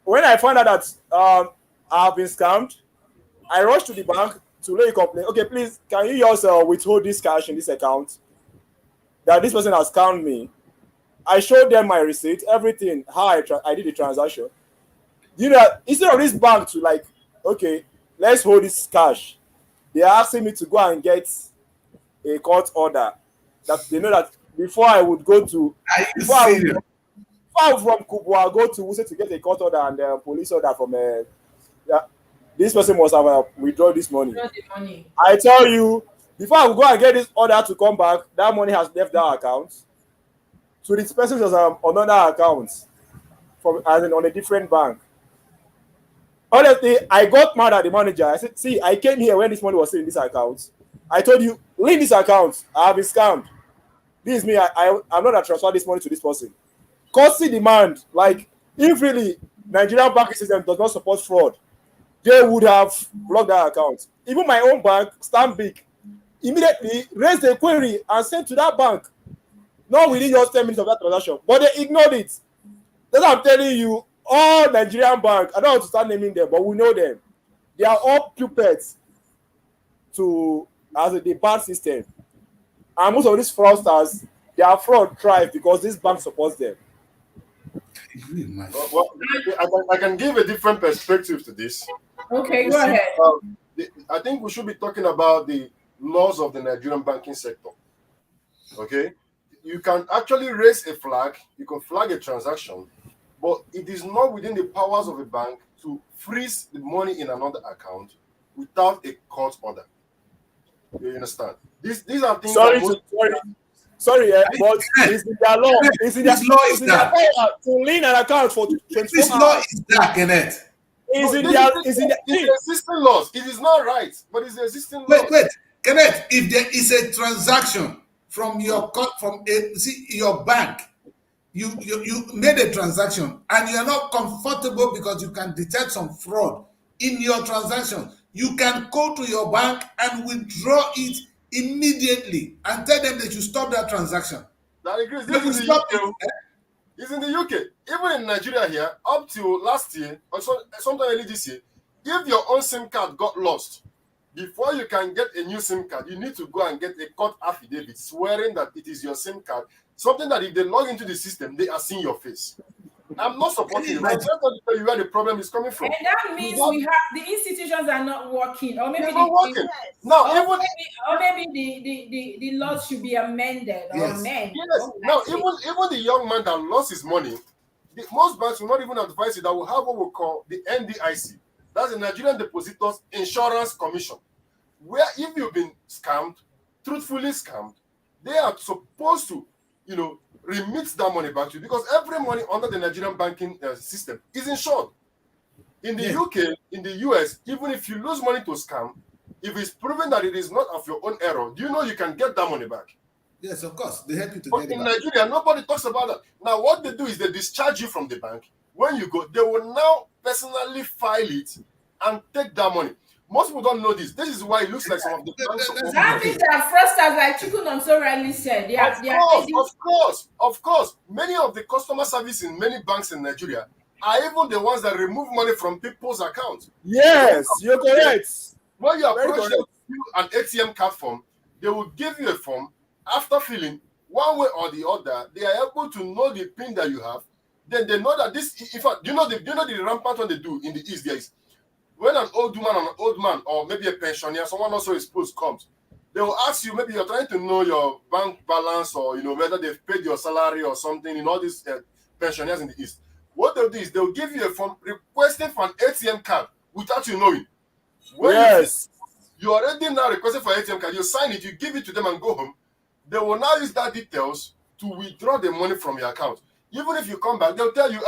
when I found out that I've been scammed, I rushed to the bank to lay a complaint. Okay, please, can you just withhold this cash in this account that this person has scammed me? I showed them my receipt, everything, how I did the transaction. You know, instead of this bank to like, okay, let's hold this cash, they are asking me to go and get a court order that they know that before I would go to, before I would from Kubu, I'll go to Wuse to get a court order and a police order from this person must have withdrawn this money. I tell you, before I would go and get this order to come back, that money has left that account. So this person was on another account, as in on a different bank. Honestly, I got mad at the manager. I said, see, I came here when this money was still in this account. I told you, leave this account. I have been scammed. This is me. I'm not going to transfer this money to this person. Courtesy demand, like, if really Nigerian banking system does not support fraud, they would have blocked that account. Even my own bank, Stanbic, immediately raised a query and sent to that bank. Not within just 10 minutes of that transaction. But they ignored it. That's what I'm telling you. All Nigerian banks, I don't want to start naming them, but we know them. They are all puppets as a bad system. And most of these fraudsters, their fraud thrive because this bank supports them. Well, I can give a different perspective to this. Okay, go ahead. I think we should be talking about the laws of the Nigerian banking sector. Okay? You can actually raise a flag, you can flag a transaction, but it is not within the powers of a bank to freeze the money in another account without a court order. You understand? These are things. Sorry, but it's in their law. It's in their power to lien an account for 24 hours. This law is that, Kenneth. It's in the existing laws. It is not right, but it's the existing laws. Wait, Kenneth. If there is a transaction from your bank, you made a transaction and you are not comfortable because you can detect some fraud in your transaction, you can go to your bank and withdraw it immediately and tell them they should stop that transaction. That agrees. This is the UK. It's in the UK. Even in Nigeria here, up till last year or sometime early this year, if your own SIM card got lost, before you can get a new SIM card, you need to go and get a court affidavit swearing that it is your SIM card. Something that if they log into the system, they are seeing your face. I'm not supporting it. I'm just going to tell you where the problem is coming from. And that means we have the institutions are not working, or maybe they're not working. Now, the laws should be amended or amended. Yes. Now, even the young man that lost his money, most banks will not even advise you that will have what we call the NDIC. That's the Nigerian Depositors Insurance Commission, where if you've been scammed, truthfully scammed, they are supposed to, remit that money back to you, because every money under the Nigerian banking system is insured. In the UK, in the US, even if you lose money to scam, if it's proven that it is not of your own error, do you know you can get that money back? Yes, of course. They help you to But get it in back. Nigeria, nobody talks about that. Now, what they do is they discharge you from the bank. When you go, they will now personally file it and take that money. Most people don't know this. This is why it looks like some of the banks are open. That means that fraudsters, like Chukun so rightly said, they are Of course. Many of the customer service in many banks in Nigeria are even the ones that remove money from people's accounts. Yes, you're correct. When you Very approach them with an ATM card form, they will give you a form. After filling, one way or the other, they are able to know the PIN that you have. Then they know that this. In fact, do you know the rampant one they do in the East? There is when an old woman or an old man, or maybe a pensioner, someone also exposed comes, they will ask you, maybe you're trying to know your bank balance, or whether they've paid your salary or something. In all these pensioners in the East, what they'll do is they'll give you a form requesting for an ATM card without you knowing. When you already now requesting for ATM card, you sign it, you give it to them and go home. They will now use that details to withdraw the money from your account. Even if you come back, they'll tell you,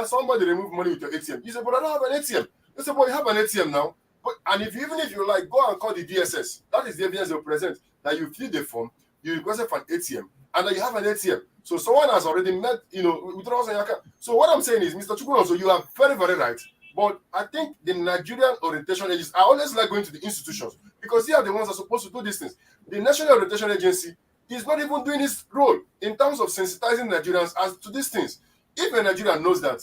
somebody removed money with your ATM. You say, but I don't have an ATM. They say, well, you have an ATM now. But even if you like, go and call the DSS, that is the evidence they'll present that you fill the form, you requested for an ATM, and that you have an ATM. So someone has already met, withdrawals on your account. So what I'm saying is, Mr. Chukwuonso, you are very, very right. But I think the Nigerian orientation agencies, I always like going to the institutions, because they are the ones that are supposed to do these things. The National Orientation Agency is not even doing its role in terms of sensitizing Nigerians as to these things. If a Nigerian knows that,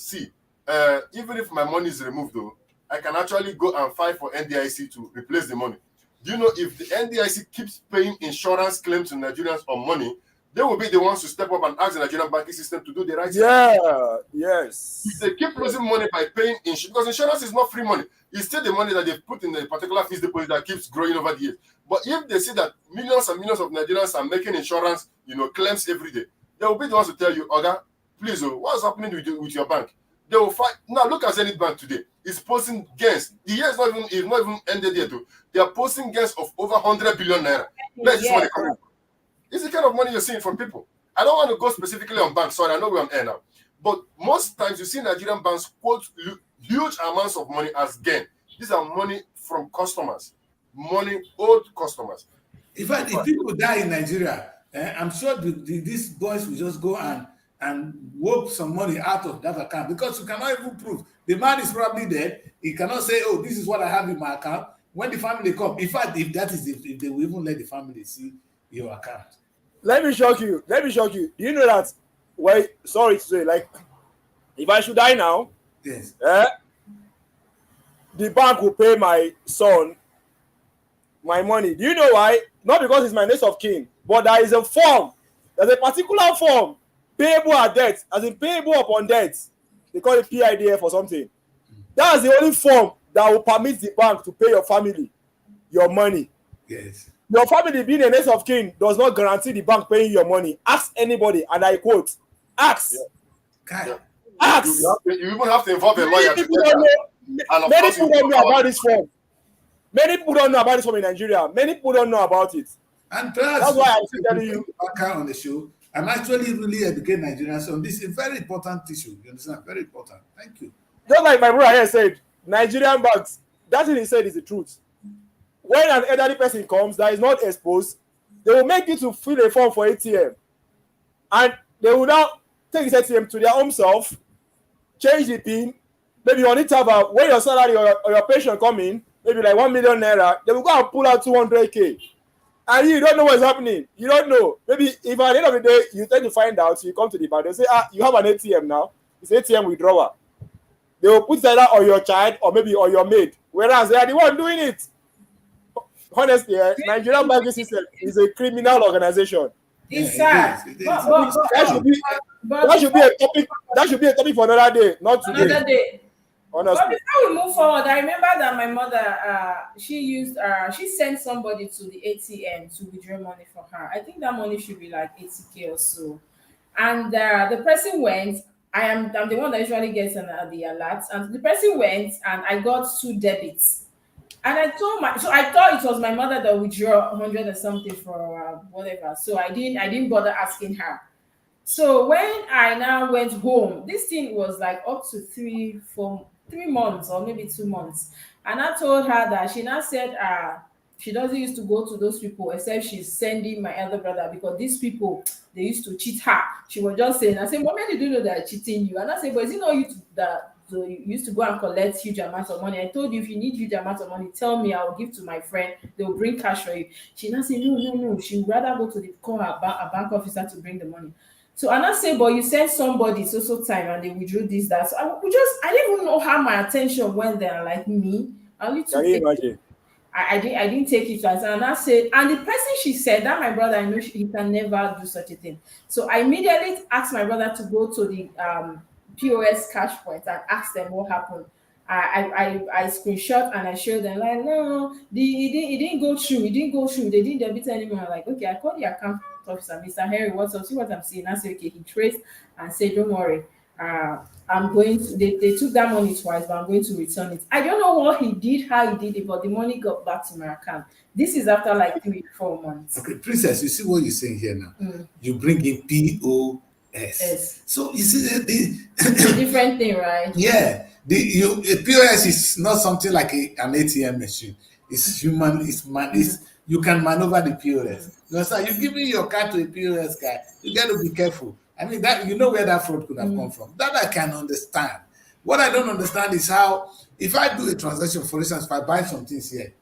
even if my money is removed, though, I can actually go and file for NDIC to replace the money. Do you know if the NDIC keeps paying insurance claims to Nigerians on money, they will be the ones to step up and ask the Nigerian banking system to do the right thing. Yes. If they keep losing money by paying insurance, because insurance is not free money. It's still the money that they've put in a particular fixed deposit that keeps growing over the years. But if they see that millions and millions of Nigerians are making insurance, claims every day, they will be the ones to tell you, Oga, please, what's happening with your bank? They will fight. Now look at Zenith Bank today. It's posting gains. The year is not even ended yet. They are posting gains of over 100 billion naira. Where is this money coming from? It's the kind of money you're seeing from people. I don't want to go specifically on banks. Sorry, I know we're on air now. But most times you see Nigerian banks quote huge amounts of money as gain. These are money from customers, old customers. In fact, if people die in Nigeria, I'm sure these boys will just go and whoop some money out of that account, because you cannot even prove. The man is probably dead. He cannot say, oh, this is what I have in my account. When the family come, in fact, if they will even let the family see your account. Let me shock you. Do you know that? Well, sorry to say, like, if I should die now, yes, the bank will pay my son my money. Do you know why? Not because it's my next of kin, but there is a form. There's a particular form, payable at debt, as in payable upon debt. They call it PIDF or something. That's the only form that will permit the bank to pay your family your money. Yes. Your family being a next of kin does not guarantee the bank paying your money. Ask anybody, and I quote, ask. Yeah. Ask. You even have to involve a lawyer. Many people don't know about this form. Many people don't know about this form in Nigeria. Many people don't know about it. And that's why I'm telling you. On the show, I'm actually really educating Nigerians on this very important issue. You understand? Very important. Thank you. Just like my brother here said, Nigerian banks, that thing he said is the truth. When an elderly person comes that is not exposed, they will make you to fill a form for ATM. And they will now take this ATM to their own self, change the PIN. Maybe you need to have when your salary or your pension come in, maybe like 1 million naira, they will go and pull out 200K. And you don't know what's happening. You don't know. Maybe if at the end of the day, you tend to find out, you come to the bank, they'll say, you have an ATM now. It's ATM withdrawal. They will put that on your child or maybe on your maid, whereas they are the one doing it. Honestly, Nigerian banking system is a criminal organization. It's sad. That should be a topic. That should be a topic for another day, not today. Another day. Honestly. But before we move forward, I remember that my mother, she sent somebody to the ATM to withdraw money from her. I think that money should be like 80K or so. And the person went, I'm the one that usually gets the alerts, and the person went, and I got 2 debits. And I told so I thought it was my mother that withdrew 100 or something for whatever. So I didn't bother asking her. So when I now went home, this thing was like up to 3 months or maybe 2 months. And I told her that she now said she doesn't used to go to those people except she's sending my elder brother because these people they used to cheat her. She was just saying, I said, Mom, when did you know they're cheating you? And I said, but is it not that you used to go and collect huge amounts of money? I told you if you need huge amounts of money, tell me, I'll give to my friend, they'll bring cash for you. She now said, no, no, no. She would rather go to call her a bank officer to bring the money. So and I say, but you sent somebody so time and they withdrew this, that. So I didn't even know how my attention went there. Like me, I only Can took you it. imagine? I didn't take it as and I said, and the person she said that my brother, I know he can never do such a thing. So I immediately asked my brother to go to the POS cash point and ask them what happened. I screenshot and I showed them like no, it didn't go through. It didn't go through. They didn't debit anymore. I'm like, okay, I called the account officer, Mr. Henry, what's up? See what I'm seeing. I said, okay, he traced and said, don't worry. I'm going to they took that money twice, but I'm going to return it. I don't know what he did, how he did it, but the money got back to my account. This is after like 3-4 months. Okay, Princess, you see what you're saying here now. You bring in POS. Yes. So you see It's a different thing, right? yeah, a POS is not something like an ATM machine. It's human. You can maneuver the POS. You understand? You give me your card to a POS guy. You got to be careful. I mean that you know where that fraud could have come from. That I can understand. What I don't understand is how if I do a transaction, for instance, if I buy some things here,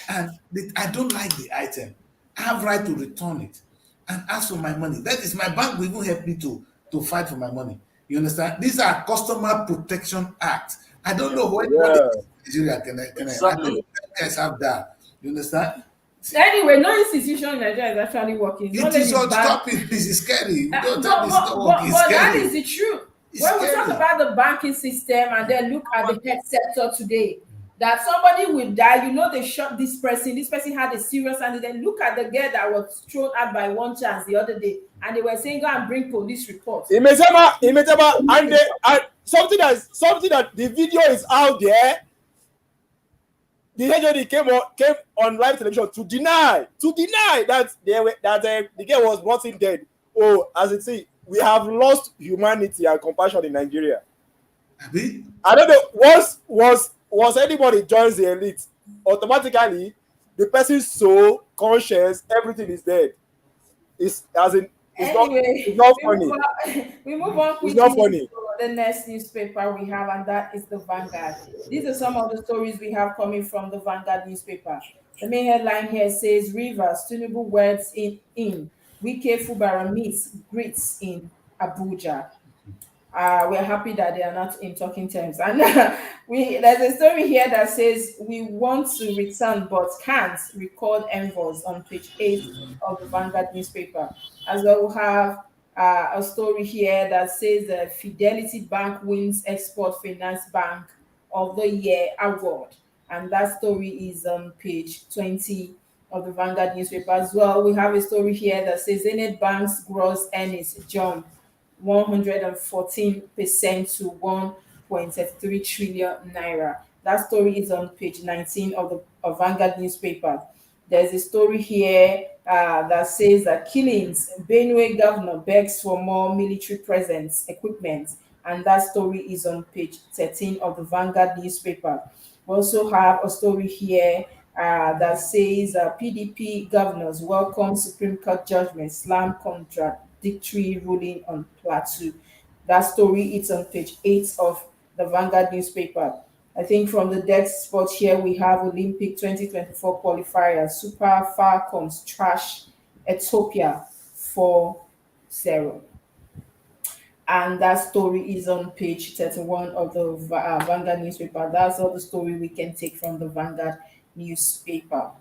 and I don't like the item, I have right to return it and ask for my money. That is my bank will even help me to fight for my money. You understand? These are Customer Protection Act. I don't know what Nigeria can I don't know if you guys have that. You understand? Anyway, no institution in Nigeria is actually working. It is all stop it, please. It's scary. Don't tell me it's not working. It's but scary. that is the truth. It's When we talk scary. about the banking system and then look at the health sector today, that somebody will die, they shot this person had a serious accident. Look at the girl that was thrown out by one chance the other day, and they were saying go and bring police reports. And something that the video is out there. The HOD came on live television to deny that the girl was brought in dead. Oh, as it is, we have lost humanity and compassion in Nigeria. I don't know. Once anybody joins the elite, automatically the person's soul, conscience, everything is dead. It's not funny. We move on quickly. It's not funny. To the next newspaper we have, and that is the Vanguard. These are some of the stories we have coming from the Vanguard newspaper. The main headline here says Rivers Tinubu words in Wike Fubara meets greets in Abuja. We're happy that they are not in talking terms. And there's a story here that says we want to return but can't record envoys on page 8 of the Vanguard newspaper. As well, we have a story here that says Fidelity Bank wins Export Finance Bank of the Year award. And that story is on page 20 of the Vanguard newspaper. As well, we have a story here that says Zenith Bank's gross earnings jump 114% to 1.33 trillion naira. That story is on page 19 of the Vanguard newspaper. There's a story here that says that killings, Benue governor begs for more military presence equipment, and that story is on page 13 of the Vanguard newspaper. We also have a story here that says PDP governors welcome Supreme Court judgment, slam contradictory ruling on Plateau. That story is on page 8 of the Vanguard newspaper. I think from the desk spot here, we have Olympic 2024 qualifier. Super Falcons trash Ethiopia 4-0. And that story is on page 31 of the Vanguard newspaper. That's all the story we can take from the Vanguard newspaper.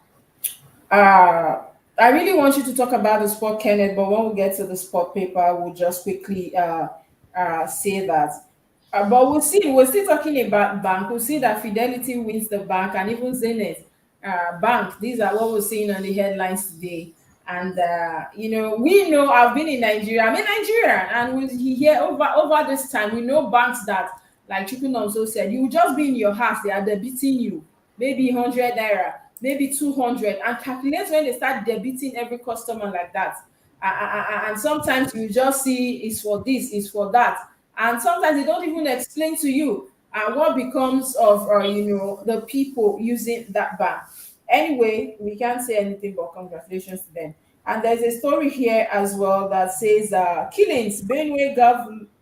I really want you to talk about the sport, Kenneth, but when we get to the sport paper, we'll just quickly say that. But we're still talking about bank. We'll see that Fidelity wins the bank and even Zenith Bank. These are what we're seeing on the headlines today. And we know, I've been in Nigeria. I'm in Nigeria, and we hear over this time, we know banks that, like Chukun also said, you will just be in your house, they are debiting you maybe 100 naira, maybe 200, and calculate when they start debiting every customer like that. And sometimes you just see it's for this, it's for that, and sometimes they don't even explain to you what becomes of the people using that bank. Anyway, we can't say anything but congratulations to them. And there's a story here as well that says killings, Benue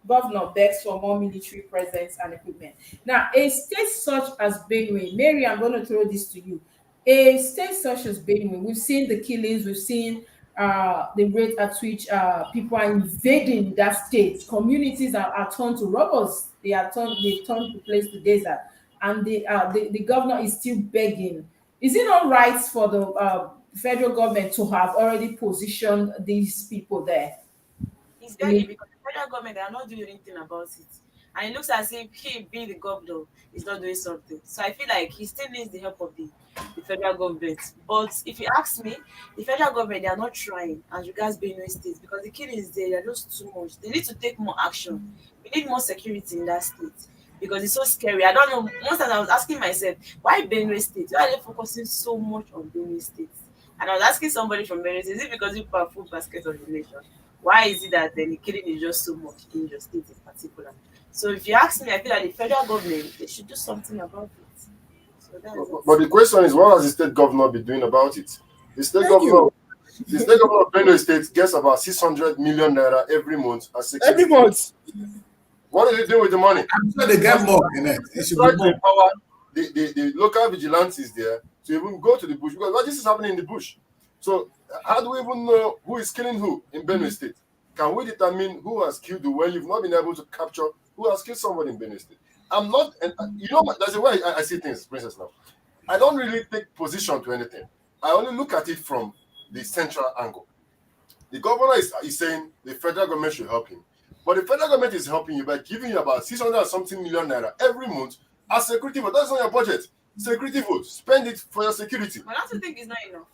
governor begs for more military presence and equipment. Now, a state such as Benue, Mary, I'm going to throw this to you. A state such as Benue, we've seen the killings, we've seen the rate at which people are invading that state. Communities are turned to robbers. They turned the place to desert, and the governor is still begging. Is it not right for the federal government to have already positioned these people there? It's begging because the federal government, they are not doing anything about it. And it looks as if he, being the governor, is not doing something. So I feel like he still needs the help of the federal government. But if you ask me, the federal government, they are not trying as regards Benue State, because the killings there, they're just too much. They need to take more action. We need more security in that state because it's so scary. I don't know. Most times I was asking myself, why Benue State? Why are they focusing so much on Benue State? And I was asking somebody from Benue State, is it because people are full basket of the nation? Why is it that the killing is just so much in your state in particular? So if you ask me, I feel like the federal government, they should do something about it. So that's But the question is, what has the state governor been doing about it? The state governor of Benue State gets about 600 million naira every month as Every month. What are they doing with the money? I'm sure they get more in it. It should Try be to more. empower the local vigilantes there to even go to the bush, because this is happening in the bush. So how do we even know who is killing who in Benue State? Can we determine who has killed who when you've not been able to capture who has killed somebody in Benue State? I'm not, and that's the way I see things, Princess. Now, I don't really take position to anything. I only look at it from the central angle. The governor is saying the federal government should help him, but the federal government is helping you by giving you about 600 something million naira every month as security vote. That's not your budget. Security vote. Spend it for your security. But I also think it's not enough.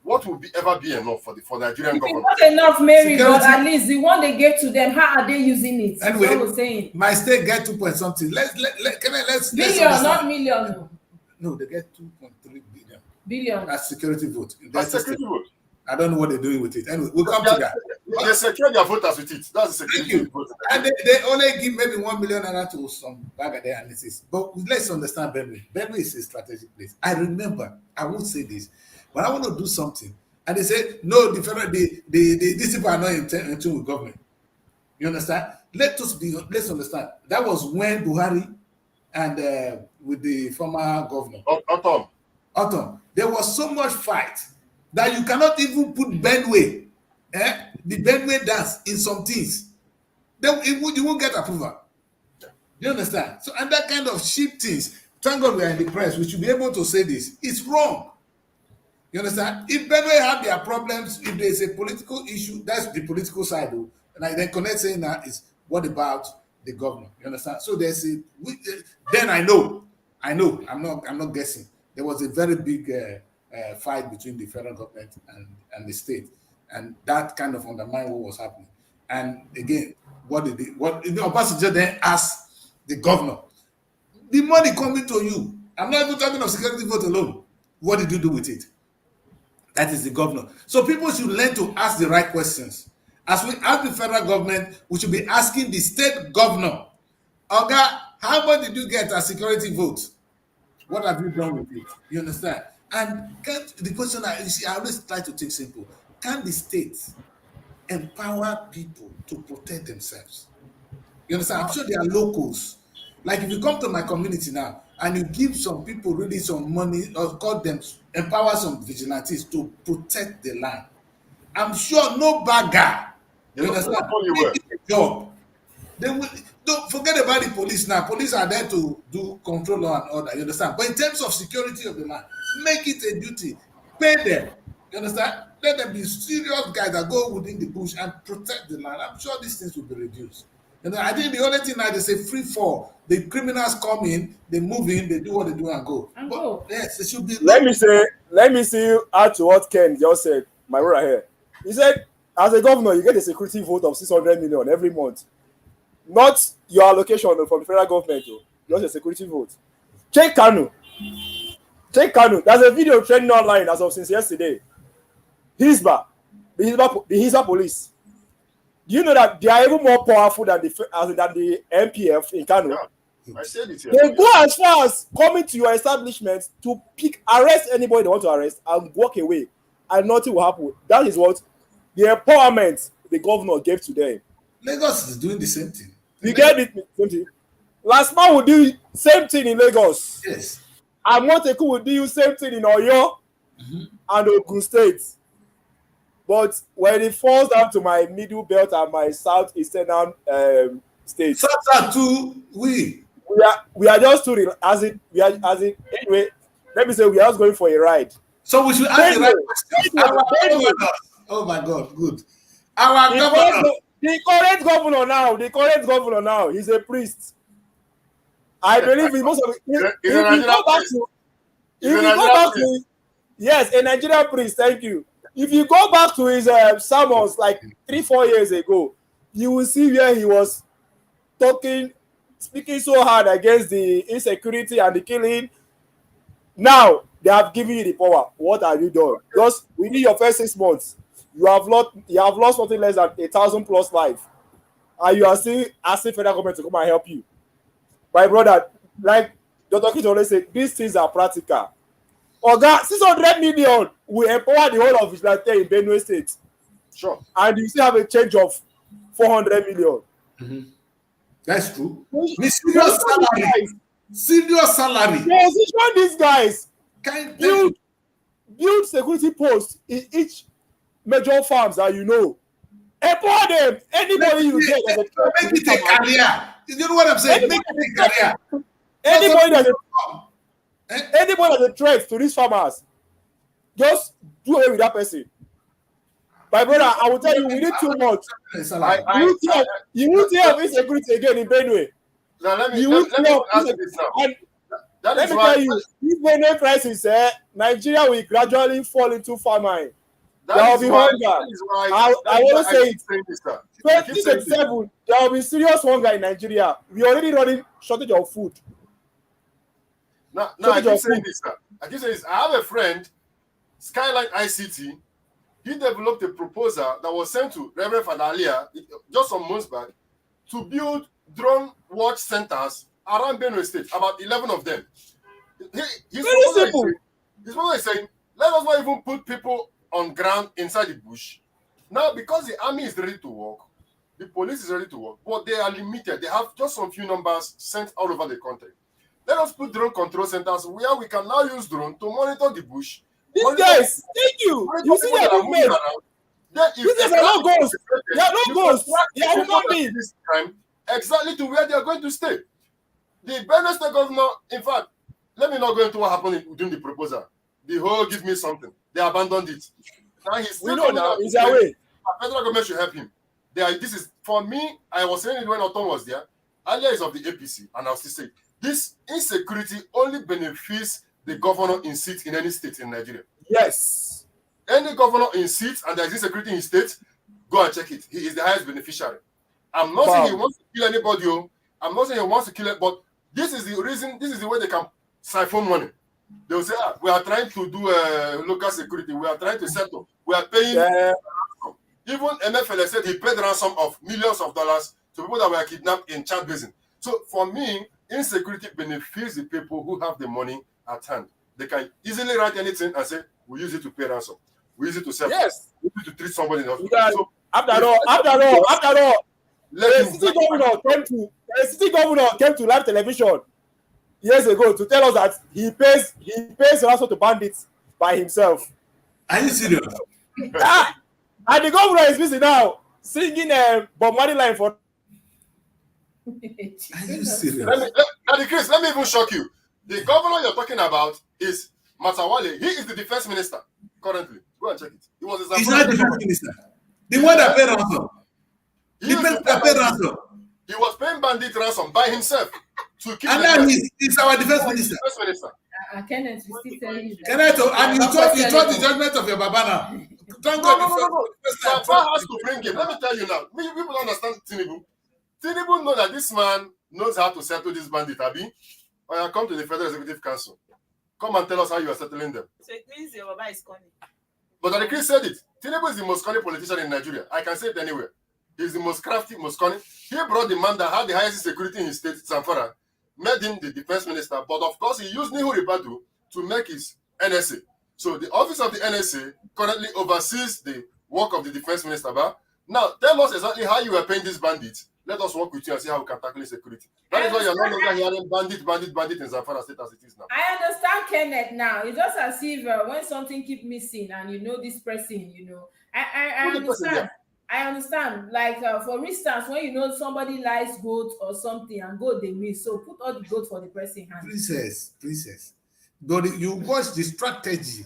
What would ever be enough for the Nigerian government? Not enough, Mary, Security. but at least the one they gave to them, how are they using it? Anyway, That's what I was saying. my state get 2 point something. Let's Billion, not million. No, they get 2.3 billion. Billion. That's security vote. That's security vote. I don't know what they're doing with it. Anyway, we'll come to that. They secure their voters with it. That's the Thank security you. vote. And they only give maybe 1 million naira to some bag of their analysis. But let's understand Benue. Benue is a strategic place. I remember, I won't say this, but I want to do something. And they say, no, these people are not in tune with government. You understand? Let's understand. That was when Buhari and with the former governor. Autumn. There was so much fight that you cannot even put Benue, the Benue dance in some things. Then you won't get approval. Do you understand? So, and that kind of cheap things, thank God we are in the press, we should be able to say this. It's wrong. You understand? If Benue have their problems, if there's a political issue, that's the political side. Though. And I then connect saying that is, what about the governor? You understand? So there's then I know, I'm not guessing. There was a very big fight between the federal government and the state, and that kind of undermined what was happening. And again, Obasanjo then asked the governor, the money coming to you, I'm not even talking of security vote alone. What did you do with it? That is the governor. So people should learn to ask the right questions. As we ask the federal government, we should be asking the state governor, Oga, how much did you get as security vote? What have you done with it? You understand? And the question I always try to take simple. Can the state empower people to protect themselves? You understand? I'm sure there are locals. Like if you come to my community now and you give some people really some money or call them, empower some vigilantes to protect the land, I'm sure no bagger, you understand, job. They will, don't forget about the police now. Police are there to do control law and order, you understand? But in terms of security of the land, make it a duty. Pay them, you understand? Let them be serious guys that go within the bush and protect the land. I'm sure these things will be reduced. I think the only thing now they say free fall. The criminals come in, they move in, they do what they do and go. Yes, it should be. Let me see you add to what Ken just said, my brother here. He said, as a governor, you get a security vote of 600 million every month. Not your allocation from the federal government, just a security vote. Check Kanu. There's a video trending online as of since yesterday. The Hisba police. Do you know that they are even more powerful than the MPF in Kano? Yeah, I said it here. They go as far as coming to your establishment to arrest anybody they want to arrest and walk away, and nothing will happen. That is what the empowerment the governor gave to them. Lagos is doing the same thing. You get it? Last man will do same thing in Lagos. Yes. Amoteku will do same thing in Oyo and Ogun State. But when it falls down to my middle belt and my southeastern states, we are just too anyway. Let me say we are just going for a ride. So we should ask the right question. Oh my God, good. Our governor. The current governor now, he's a priest. I believe in most of it. If you go back to yes, a Nigerian priest, thank you. If you go back to his sermons like 3-4 years ago, you will see where he was speaking so hard against the insecurity and the killing. Now they have given you the power. What have you done? Just within your first 6 months, you have lost something less than 1,000+ lives, and you are still asking federal government to come and help you. My brother, like Dr. Kit always say, these things are practical. Oga, 600 million will empower the whole of Vigilante in Benue State. Sure. And you still have a change of 400 million. Mm-hmm. That's true. Serious salary. Position these guys. Build security posts in each major farms that you know. Empower them. Anybody you get. Make it a career. You know what I'm saying? Make it a career. Anybody that's a threat to these farmers, just do away with that person. My brother, I will tell you, we need 2 months. You won't have insecurity again in Benue. Now let me answer this now. Let me tell you, this Benue crisis, Nigeria will gradually fall into famine. There will be hunger. I always say it. 2027, there will be serious hunger in Nigeria. We are already running shortage of food. No, I keep saying this, sir. I have a friend, Skyline ICT. He developed a proposal that was sent to Reverend Father Alia just some months back to build drone watch centers around Benue State, about 11 of them. His proposal is saying, let us not even put people on ground inside the bush. Now, because the army is ready to work, the police is ready to work, but they are limited. They have just some few numbers sent all over the country. Let us put drone control centers where we can now use drone to monitor the bush. These guys, thank you. You see their movement. These guys are not ghosts. They are not ghosts. They are human beings. Exactly to where they are going to stay. The Benue State governor, in fact, let me not go into what happened during the proposal. The whole give me something. They abandoned it. Now he's still coming out. It's their way. Federal government should help him. This is for me. I was saying it when Oton was there. Alia is of the APC, and I'll still say this insecurity only benefits the governor in seat in any state in Nigeria. Yes. Any governor in seat and there is insecurity in state, go and check it. He is the highest beneficiary. I'm not saying he wants to kill anybody. I'm not saying he wants to kill it, but this is the reason, this is the way they can siphon money. They will say, we are trying to do local security. We are trying to settle. We are paying. Even MFLA said he paid ransom of millions of dollars to people that were kidnapped in Chad Basin. So for me, insecurity benefits the people who have the money at hand. They can easily write anything and say, we use it to pay ransom. We use it to settle. Yes. We use it to treat somebody in the hospital. So, after all, the city governor came to live television years ago to tell us that he pays ransom to bandits by himself. Are you serious? And the governor is busy now singing a Bob Marley line for. Are you serious? Let me even shock you. The governor you're talking about is Matawale. He is the defense minister currently. Go and check it. He's not the defense minister. The one that paid ransom. The person that paid ransom. He was paying bandit ransom by himself to keep. And now he's our defense minister. Defense minister. Kenneth, we still tell you that. Kenneth, and you thought the judgment of your Baba now. Thank God. No. Baba has to bring him. Let me tell you now. People understand Tinubu. Tinubu know that this man knows how to settle this bandit, Abi. Or you come to the Federal Executive Council. Come and tell us how you are settling them. So it means your Baba is cunning. But Adekri said it. Tinubu is the most cunning politician in Nigeria. I can say it anywhere. He's the most crafty, most cunning. He brought the man that had the highest security in his state, Zamfara, made him the defense minister. But of course, he used Nuhu Ribadu to make his NSA. So the office of the NSA currently oversees the work of the defense minister. Now, tell us exactly how you were paying these bandits. Let us work with you and see how we can tackle security. That is why you're no longer hearing bandit in Zamfara state as it is now. I understand Kenneth now. It's just as if when something keep missing and you know this person, you know. I understand. I understand. Like, for instance, when you know somebody lies goat or something and goat they miss, so put all the goat for the person hand. Princess. But you watch the strategy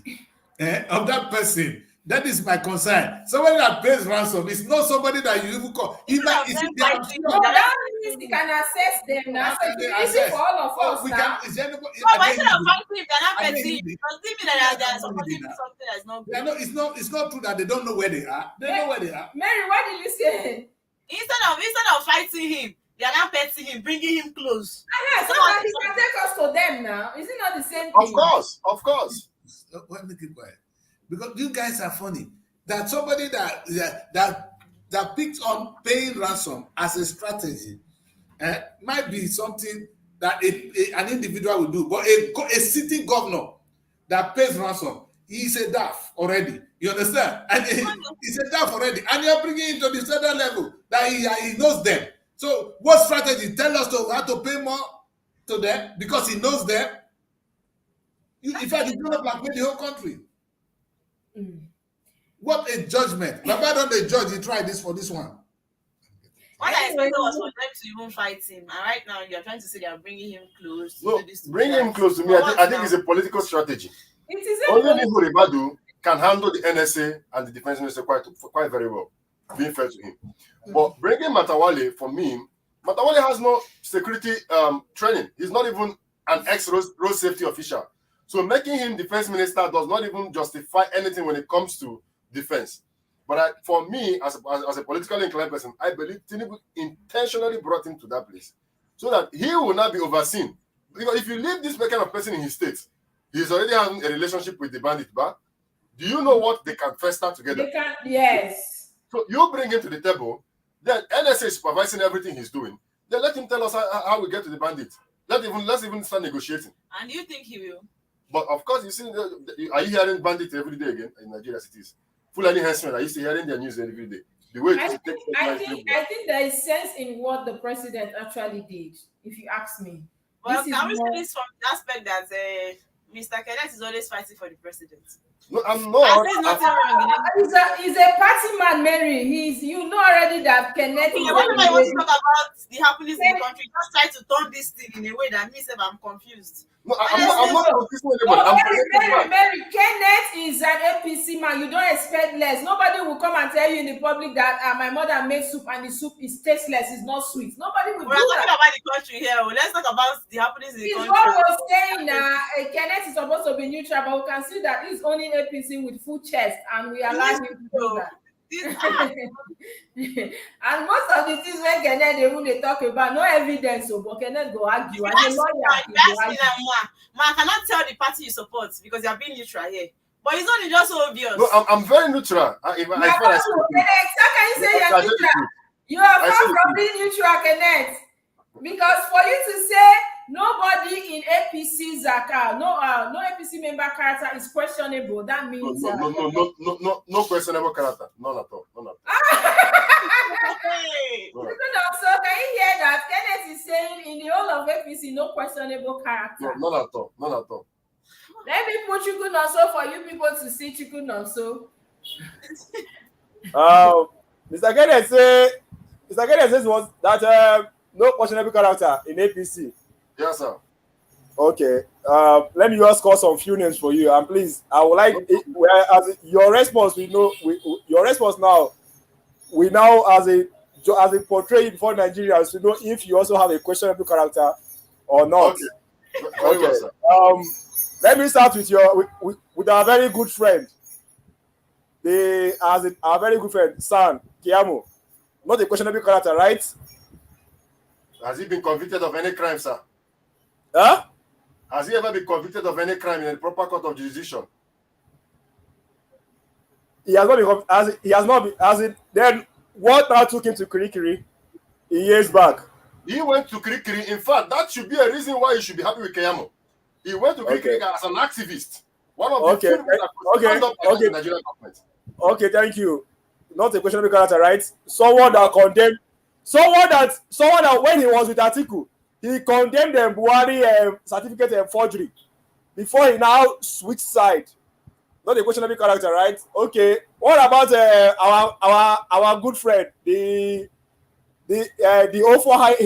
of that person. That is my concern. Somebody that pays ransom is not somebody that you even call. No, that means they can access them now. So it's easy for all of us. But instead of fighting him, they're not petty. Because even that they're supporting something that's not good. It's not true that they don't know where they are. They know where they are. Mary, what did you say? Instead of fighting him, they are not petting him, bringing him close. So that he can take us to them now. Is it not the same thing? Of course. Let me keep quiet. Because you guys are funny. That somebody that picked on paying ransom as a strategy might be something that an individual will do. But a sitting governor that pays ransom, he's a daft already. You understand? And he's a daft already. And you're bringing him to the federal level that he knows them. So what strategy? Tell us how to pay more to them because he knows them. In fact, he's going to blackmail the whole country. What a judgment. Baba don't the judge, he tried this for this one. What I expected was for them to even fight him. And right now, you're trying to say they're bringing him close. No, bringing him close to me, I think it's a political strategy. It is Only Nuhu Ribadu can handle the NSA and the defense minister quite very well, being fair to him. But bringing Matawale, for me, Matawale has no security training. He's not even an ex-road safety official. So making him defense minister does not even justify anything when it comes to defense. But for me, as a politically inclined person, I believe Tinubu intentionally brought him to that place so that he will not be overseen. Because if you leave this kind of person in his state, he's already having a relationship with the bandit. But do you know what they can fester together? They can, yes. So you bring him to the table, then NSA is supervising everything he's doing. Then let him tell us how we get to the bandit. Let's even start negotiating. And you think he will? But of course, you see, are you hearing bandits every day again in Nigeria cities? Fulani henchmen are used to hearing their news every day. The way I think there is sense in what the president actually did, if you ask me. Well, can we say this from the aspect that Mr. Kenneth is always fighting for the president? No, I'm not. He's a party man, Mary. You know already that Kenneth is. Whenever I want to talk about the happiness in the country, just try to turn this thing in a way that means that I'm confused. No, I'm not confused anybody. Mary, Kenneth is an APC man. You don't expect less. Nobody will come and tell you in the public that my mother made soup and the soup is tasteless, it's not sweet. Nobody will do that. We're talking about the country here. Let's talk about the happiness in the country. What we're saying Kenneth is supposed to be neutral, but we can see that he's only APC with full chest, and we allow him to do that. And most of the things when Kenneth they talk about no evidence, but Kenneth go argue. As a lawyer, I cannot tell the party you support because you are being neutral here. But it's not just so obvious. No, I'm very neutral. How can you say you're neutral? You are far from being neutral, Kenneth. Because for you to say nobody in APC Zaka, no APC member character is questionable, that means no questionable character. None at all. Hey. So can you hear that Kenneth is saying in the whole of APC no questionable character? No, none at all. Let me put Chukwu Nonso for you people to see Chukwu Nonso. Mr. Kenneth says was that no questionable character in APC. Yes, sir. Okay. Let me just call some few names for you, and please, I would like as your response. Your response now. We now, as a as a portray it for Nigerians to know if you also have a questionable character or not. Okay. Very well, sir. Let me start with our very good friend. Our very good friend, San Kiamo. Not a questionable character, right? Has he been convicted of any crime, sir? Huh? Has he ever been convicted of any crime in a proper court of jurisdiction? He has not been. Then what now took him to Kirikiri years back? He went to Kirikiri. In fact, that should be a reason why you should be happy with Keyamo. He went to Kirikiri as an activist. One of the few people that could stand up against the Nigerian government. Okay, thank you. Not a questionable character, right? Someone that condemned. Someone that when he was with Atiku, he condemned the Buhari certificate and forgery before he now switched side. Not a questionable character, right? Okay. What about our good friend, the O4 high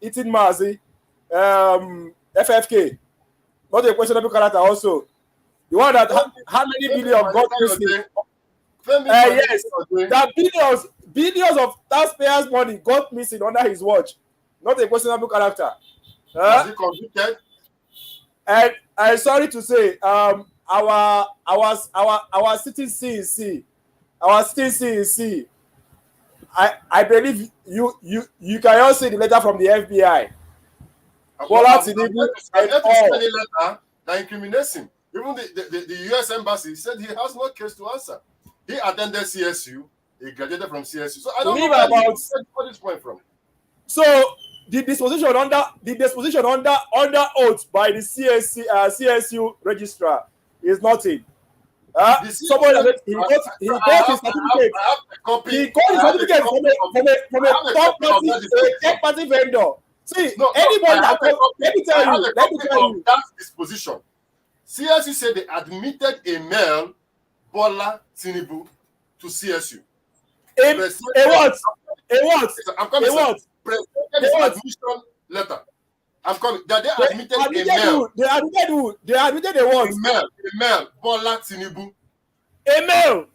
eating Mazi, FFK? Not a questionable character also. The one that how many billion got missing? Yes, that billions of taxpayers' money got missing under his watch. Not a questionable character. Was he convicted? And I'm sorry to say, our sitting CEC, I believe you can also see the letter from the FBI. Bola Tinubu and all. Letter that incriminates him. Even the US embassy said he has no case to answer. He attended CSU. He graduated from CSU. So I don't know where this point from. So the disposition under oath by the CSU registrar is nothing. Somebody he got his certificate. He got his certificate from a third party vendor. See, anybody that let me tell you that disposition. CSU said they admitted a male, Bola Tinubu, to CSU. A what? I'm coming. Presented admission letter. I'm coming. That they admitted a male. They admitted who? They admitted a what? A male, Bola Tinubu. A male.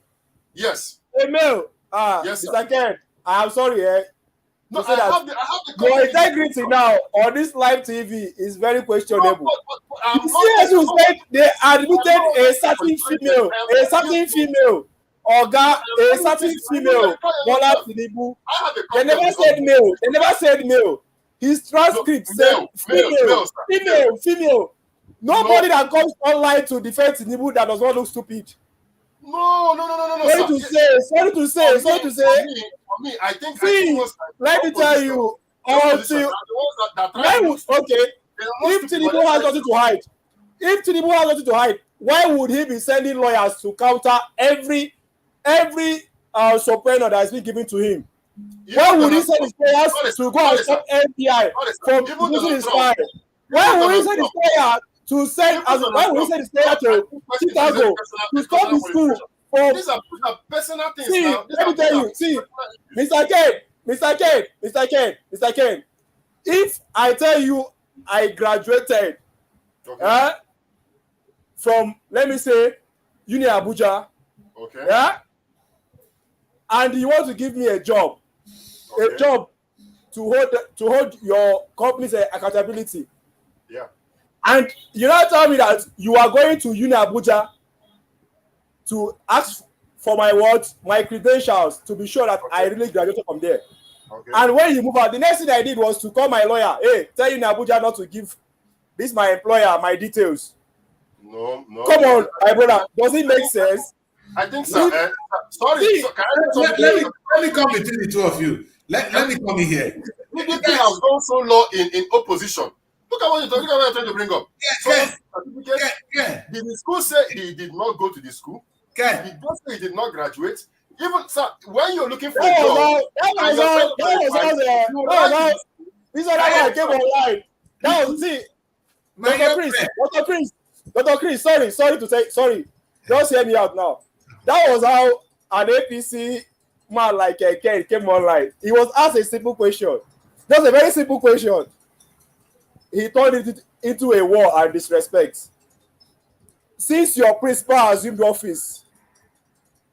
Yes. A male. Yes, Mr. Ken, I'm sorry, No, I have the your integrity now on this live TV is very questionable. CSU said they admitted a certain female, Oga, a certain female, Bola Tinubu. They never said male. His transcript said female. Nobody that comes online to defend Tinubu that does not look stupid. No. Sorry to say. For me, I think. Let me tell you. If Tinubu has nothing to hide, why would he be sending lawyers to counter every subpoena that is being given to him? Why would he send his lawyers to go and stop FBI from using his file? Why would he send his lawyer to send? Why would he send his lawyer to Chicago to stop the school? These are personal things. Let me tell you. See, Mr. Ken. If I tell you I graduated from, let me say, Uni Abuja, and you want to give me a job to hold your company's accountability, and you now tell me that you are going to Uni Abuja to ask for my credentials to be sure that I really graduated from there. And when you move out, the next thing I did was to call my lawyer. Hey, tell you in Abuja not to give this my employer my details. No. Come on, my brother. Does it make sense? I think so. Sorry. Let me come between the two of you. Let me come in here. PDP has gone so low in opposition. Look at what you're trying to bring up. Did the school say he did not go to the school? He did not say he did not graduate. Even sir, when you're looking for a job, this is how I came online. That was Dr. Chris, sorry to say, sorry. Just hear me out now. That was how an APC man like Ken came online. He was asked a simple question. Just a very simple question. He turned it into a war and disrespect. Since your principal assumed office,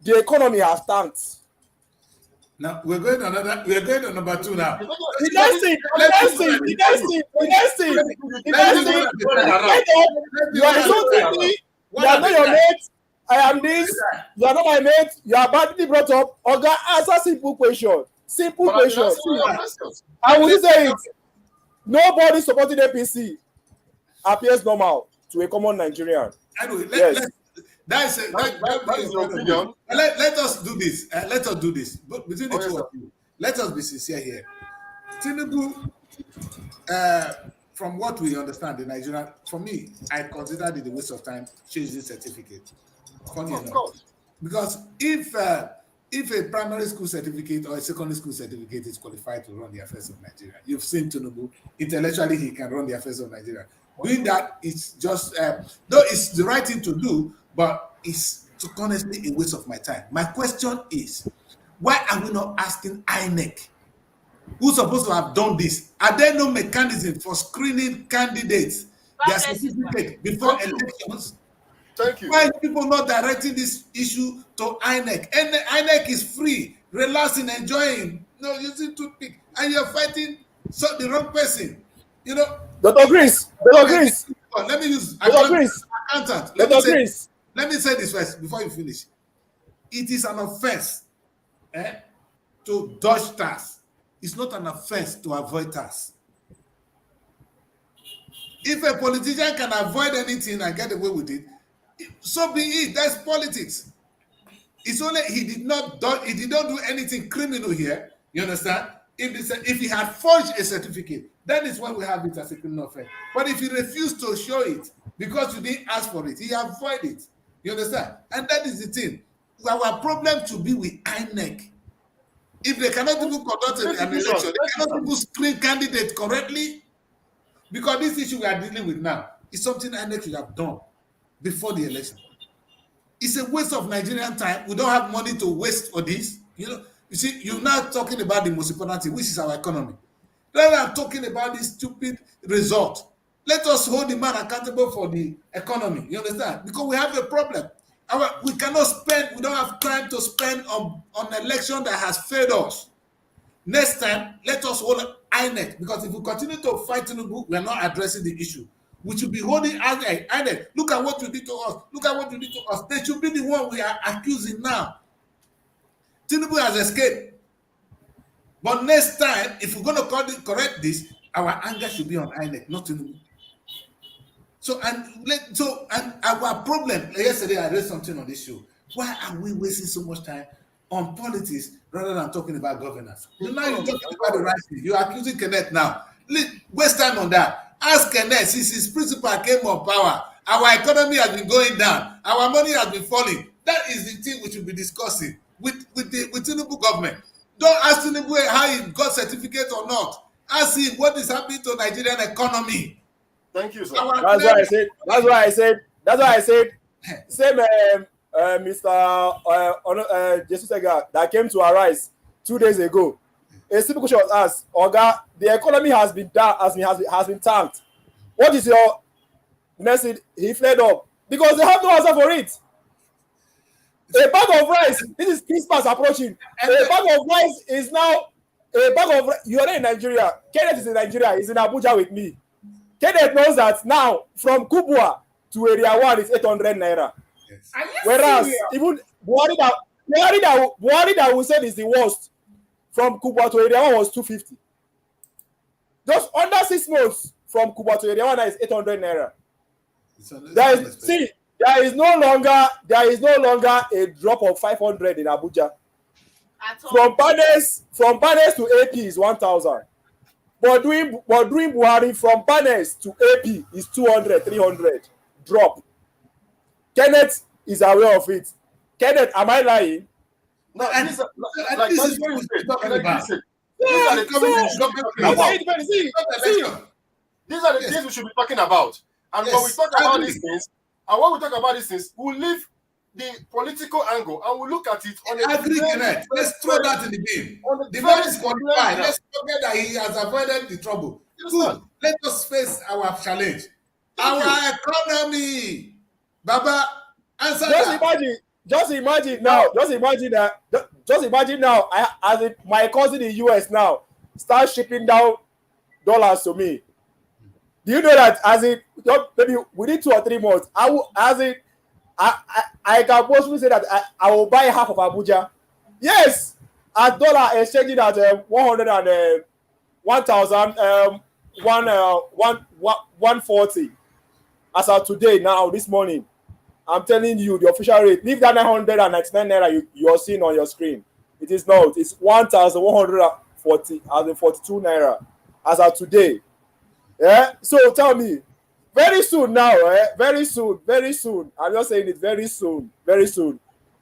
the economy has tanked. Now we're going to number 2 now. The next thing, you are insulting me. You are not your mate. I am this. You are not my mate. You are badly brought up. Oga, answer simple question. Simple question. I will say it. Nobody supporting APC appears normal to a common Nigerian. Anyway, Yes. that is your opinion. Let us do this. But between the two of you, let us be sincere here. Tinubu, from what we understand, the Nigerian, for me, I consider it a waste of time changing certificate. Funny enough, because if a primary school certificate or a secondary school certificate is qualified to run the affairs of Nigeria, you've seen Tinubu, intellectually he can run the affairs of Nigeria. Doing that is just, though it's the right thing to do, but it's honestly a waste of my time. My question is, why are we not asking INEC, who's supposed to have done this? Are there no mechanism for screening candidates, their certificate before elections? Thank you. Why are people not directing this issue to INEC? And INEC is free, relaxing, enjoying, using toothpick, and you're fighting the wrong person. Dr. Chris. Let me use accountant. Let me say this first before you finish. It is an offense to dodge tax. It's not an offense to avoid tax. If a politician can avoid anything and get away with it, so be it. That's politics. It's only he did not do anything criminal here. You understand? If he had forged a certificate, that is when we have it as a criminal offense. But if he refused to show it because you didn't ask for it, he avoided it. You understand? And that is the thing. Our problem to be with INEC. If they cannot even conduct an election, they cannot even screen candidates correctly, because this issue we are dealing with now is something INEC should have done before the election. It's a waste of Nigerian time. We don't have money to waste for this. You see, you're not talking about the most important thing, which is our economy. Rather than talking about this stupid result, let us hold the man accountable for the economy. You understand? Because we have a problem. We cannot spend, we don't have time to spend on an election that has failed us. Next time, let us hold INEC, because if we continue to fight Tinubu, we are not addressing the issue. We should be holding INEC. Look at what you did to us. Look at what you did to us. They should be the one we are accusing now. Tinubu has escaped. But next time, if we're going to correct this, our anger should be on INEC, not Tinubu. And our problem, yesterday I read something on this show. Why are we wasting so much time on politics rather than talking about governance? Now you're talking about the right thing. You're accusing Kenneth now. Waste time on that. Ask Kenneth, since his principal came on power, our economy has been going down. Our money has been falling. That is the thing we should be discussing with Tinubu government. Don't ask Tinubu how he got certificate or not. Ask him what is happening to Nigerian economy. Thank you, sir. That's why I said. Same Mr. Jesus Sega that came to Arise 2 days ago. A simple question was asked, Oga, the economy has been tanked. What is your message? He fled up because they have no answer for it. A bag of rice. This is Christmas approaching. A bag of rice is now a bag of. You are in Nigeria. Kenneth is in Nigeria. He's in Abuja with me. Kenneth knows that now from Kubwa to Area 1 is 800 naira. Yes. Whereas even Buhari that we said is the worst, from Kubwa to Area 1 was 250. Just under 6 months from Kubwa to Area 1 is 800 naira. There is no longer a drop of 500 in Abuja. From Panes to AP is 1,000. But doing Buhari from Panes to AP is 200, 300 drop. Kenneth is aware of it. Kenneth, am I lying? No, this is what we're talking about. These are the things we should be talking about. And when we talk about these things, we'll leave the political angle and we'll look at it on a let's throw that in the bin. The man is qualified. Let's forget that he has avoided the trouble. Good. Let us face our challenge. Our economy. Baba, answer that. just imagine now. Just imagine that. Just imagine now. My cousin in US now start shipping down dollars to me. Do you know that maybe within 2 or 3 months, I can possibly say that I will buy half of Abuja. Yes, a dollar exchanging at 140 as of today now this morning. I'm telling you the official rate. Leave that 999 naira you're seeing on your screen. It is not. It's 1,140 as in 42 naira as of today. Yeah. So tell me, very soon now, very soon. I'm just saying it very soon.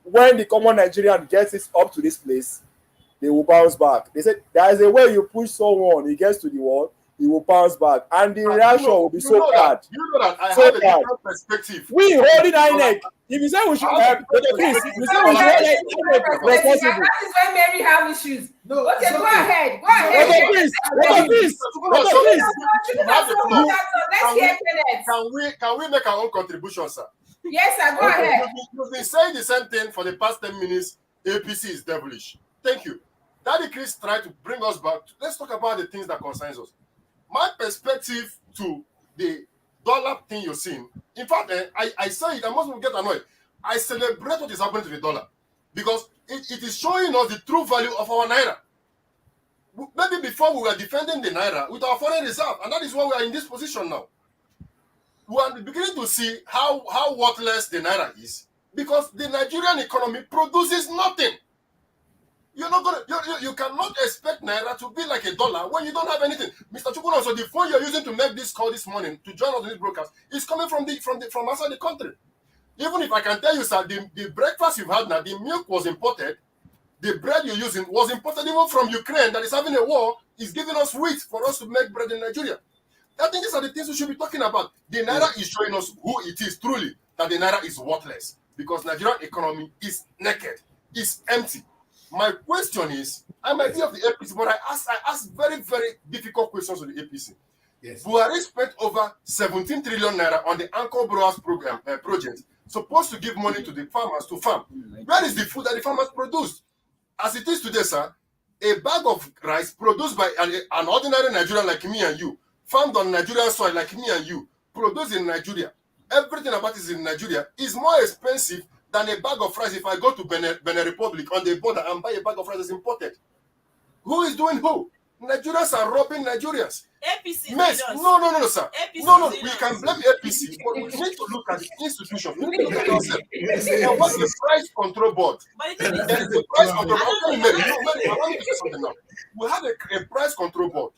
When the common Nigerian gets it up to this place, they will bounce back. They said there is a way you push someone, he gets to the wall, he will bounce back, and the reaction will be so bad. You know that I so have a bad. different perspective. We holding INEC. If you say we should, please, you say we should hold INEC responsible. That is why Mary have issues. No, Okay, go ahead. Please. Let's hear Kenneth. Can we make our own contribution, sir? Yes, sir. Go ahead. You've been saying the same thing for the past 10 minutes. APC is devilish. Thank you. Daddy Chris tried to bring us back. Let's talk about the things that concerns us. My perspective to the dollar thing you're seeing. In fact, I say it, I must get annoyed. I celebrate what is happening to the dollar because it is showing us the true value of our naira. Maybe before we were defending the naira with our foreign reserve, and that is why we are in this position now. We are beginning to see how worthless the naira is because the Nigerian economy produces nothing. You're not gonna. You cannot expect naira to be like a dollar when you don't have anything. Mr. Chukwuna, so the phone you're using to make this call this morning to join us in this broadcast is coming from outside the country. Even if I can tell you, sir, the breakfast you've had now, the milk was imported, the bread you're using was imported even from Ukraine that is having a war, is giving us wheat for us to make bread in Nigeria. I think these are the things we should be talking about. The naira is showing us who it is truly, that the naira is worthless because Nigerian economy is naked, is empty. My question is, I might be of the APC, but I ask very, very difficult questions to the APC. Yes. Buhari spent over 17 trillion naira on the Anchor Brewers program project, supposed to give money to the farmers to farm. Where is the food that the farmers produced? As it is today, sir, a bag of rice produced by an ordinary Nigerian like me and you, farmed on Nigerian soil like me and you, produced in Nigeria, everything about it is in Nigeria, is more expensive than a bag of rice if I go to Benin Republic on the border and buy a bag of rice that's imported. Who is doing who? Nigerians are robbing Nigerians. APC. Yes. No, sir. APC No. We can blame APC, but we need to look at the institutions. We need to look at ourselves. What's the price control board? But the thing There is a price control board. I want you to say something now. We have a price control board.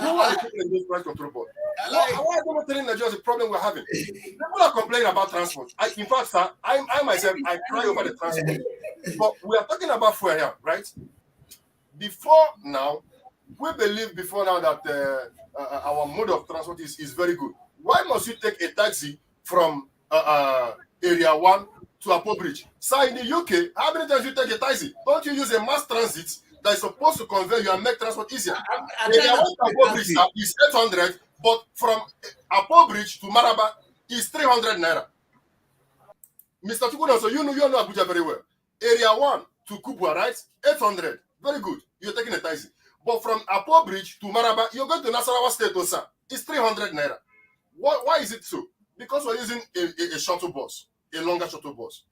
Who are the people in this price control board? Why are they telling Nigeria the problem we're having? People are complaining about transport. In fact, sir, I myself, I cry over the transport. But we are talking about fuel here, right? Before now, we believe that our mode of transport is very good. Why must you take a taxi from Area 1 to Apo Bridge? Sir, in the UK, how many times you take a taxi? Don't you use a mass transit that is supposed to convey you and make transport easier? Area 1 to Apo Bridge is 800, but from Apo Bridge to Maraba is 300 naira. Mr. Chukwuna, so you know Abuja very well. Area 1 to Kubwa, right? 800. Very good. You're taking a taxi. But from Apo Bridge to Maraba, you're going to Nasarawa State, sir. It's 300 naira. Why is it so? Because we're using a shuttle bus, a longer shuttle bus.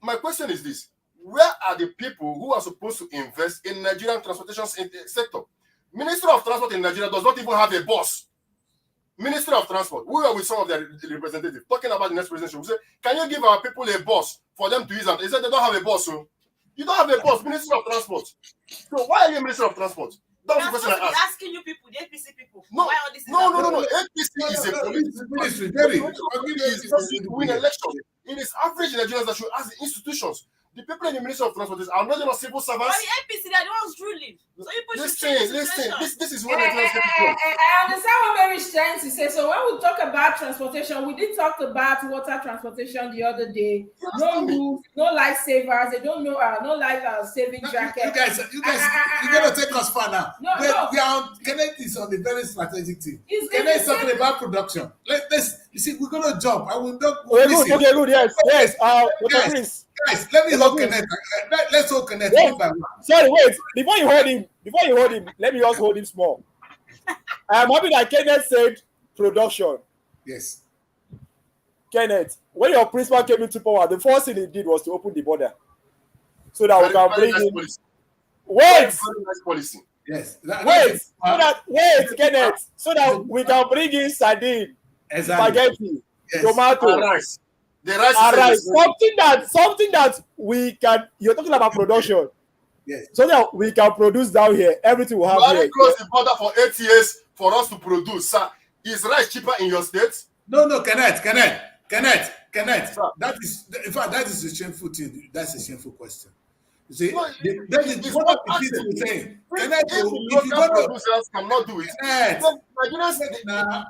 My question is this. Where are the people who are supposed to invest in Nigerian transportation sector? Ministry of Transport in Nigeria does not even have a bus. Ministry of Transport, we were with some of their representatives talking about the next presidential. We said, can you give our people a bus for them to use? They said they don't have a bus, so you don't have a bus, Ministry of Transport. So why are you Ministry of Transport? That's the question I ask. Asking you people, the APC people. No, why all this no. APC is a political ministry. To win elections. It is average Nigerians that should ask the institutions. The people in the Ministry of Transport are not even civil servants. But the APC, they are the ones ruling. So people should Listen, change the listen. situation. This is what I tell people. I understand what Mary's trying to say. So when we talk about transportation, we did talk about water transportation the other day. No roof, no lifesavers. They don't know no life saving jacket. You guys, you're gonna take us far now. No. We are on, Kenneth is on a very strategic thing. It's Kenneth is talking about production. Let's you see, we're gonna jump. I will not. Okay, good. Yes. Dr. Chris. Guys, let me hold Kenneth. Let's hold Kenneth Yes. one by one. Sorry, wait. Before you hold him, let me just hold him small. I am happy that Kenneth said production. Yes. Kenneth, when your principal came into power, the first thing he did was to open the border so that we can bring in. Wait, Very nice policy. Yes. wait, Kenneth, so that we can bring in sardine, spaghetti, tomato, And rice. The rice and is rice. Something that we can. You're talking about production. Yes. So that we can produce down here. Everything we have Buhari here. closed the border for 8 years for us to produce. Sir, is rice cheaper in your state? No, Kenneth. Sir. That is, in fact, that is a shameful thing. That's a shameful question. You see, No, that is one of the things we're saying. Kenneth, If if you local go to producers cannot do it, Kenneth, then Nigerians, nah,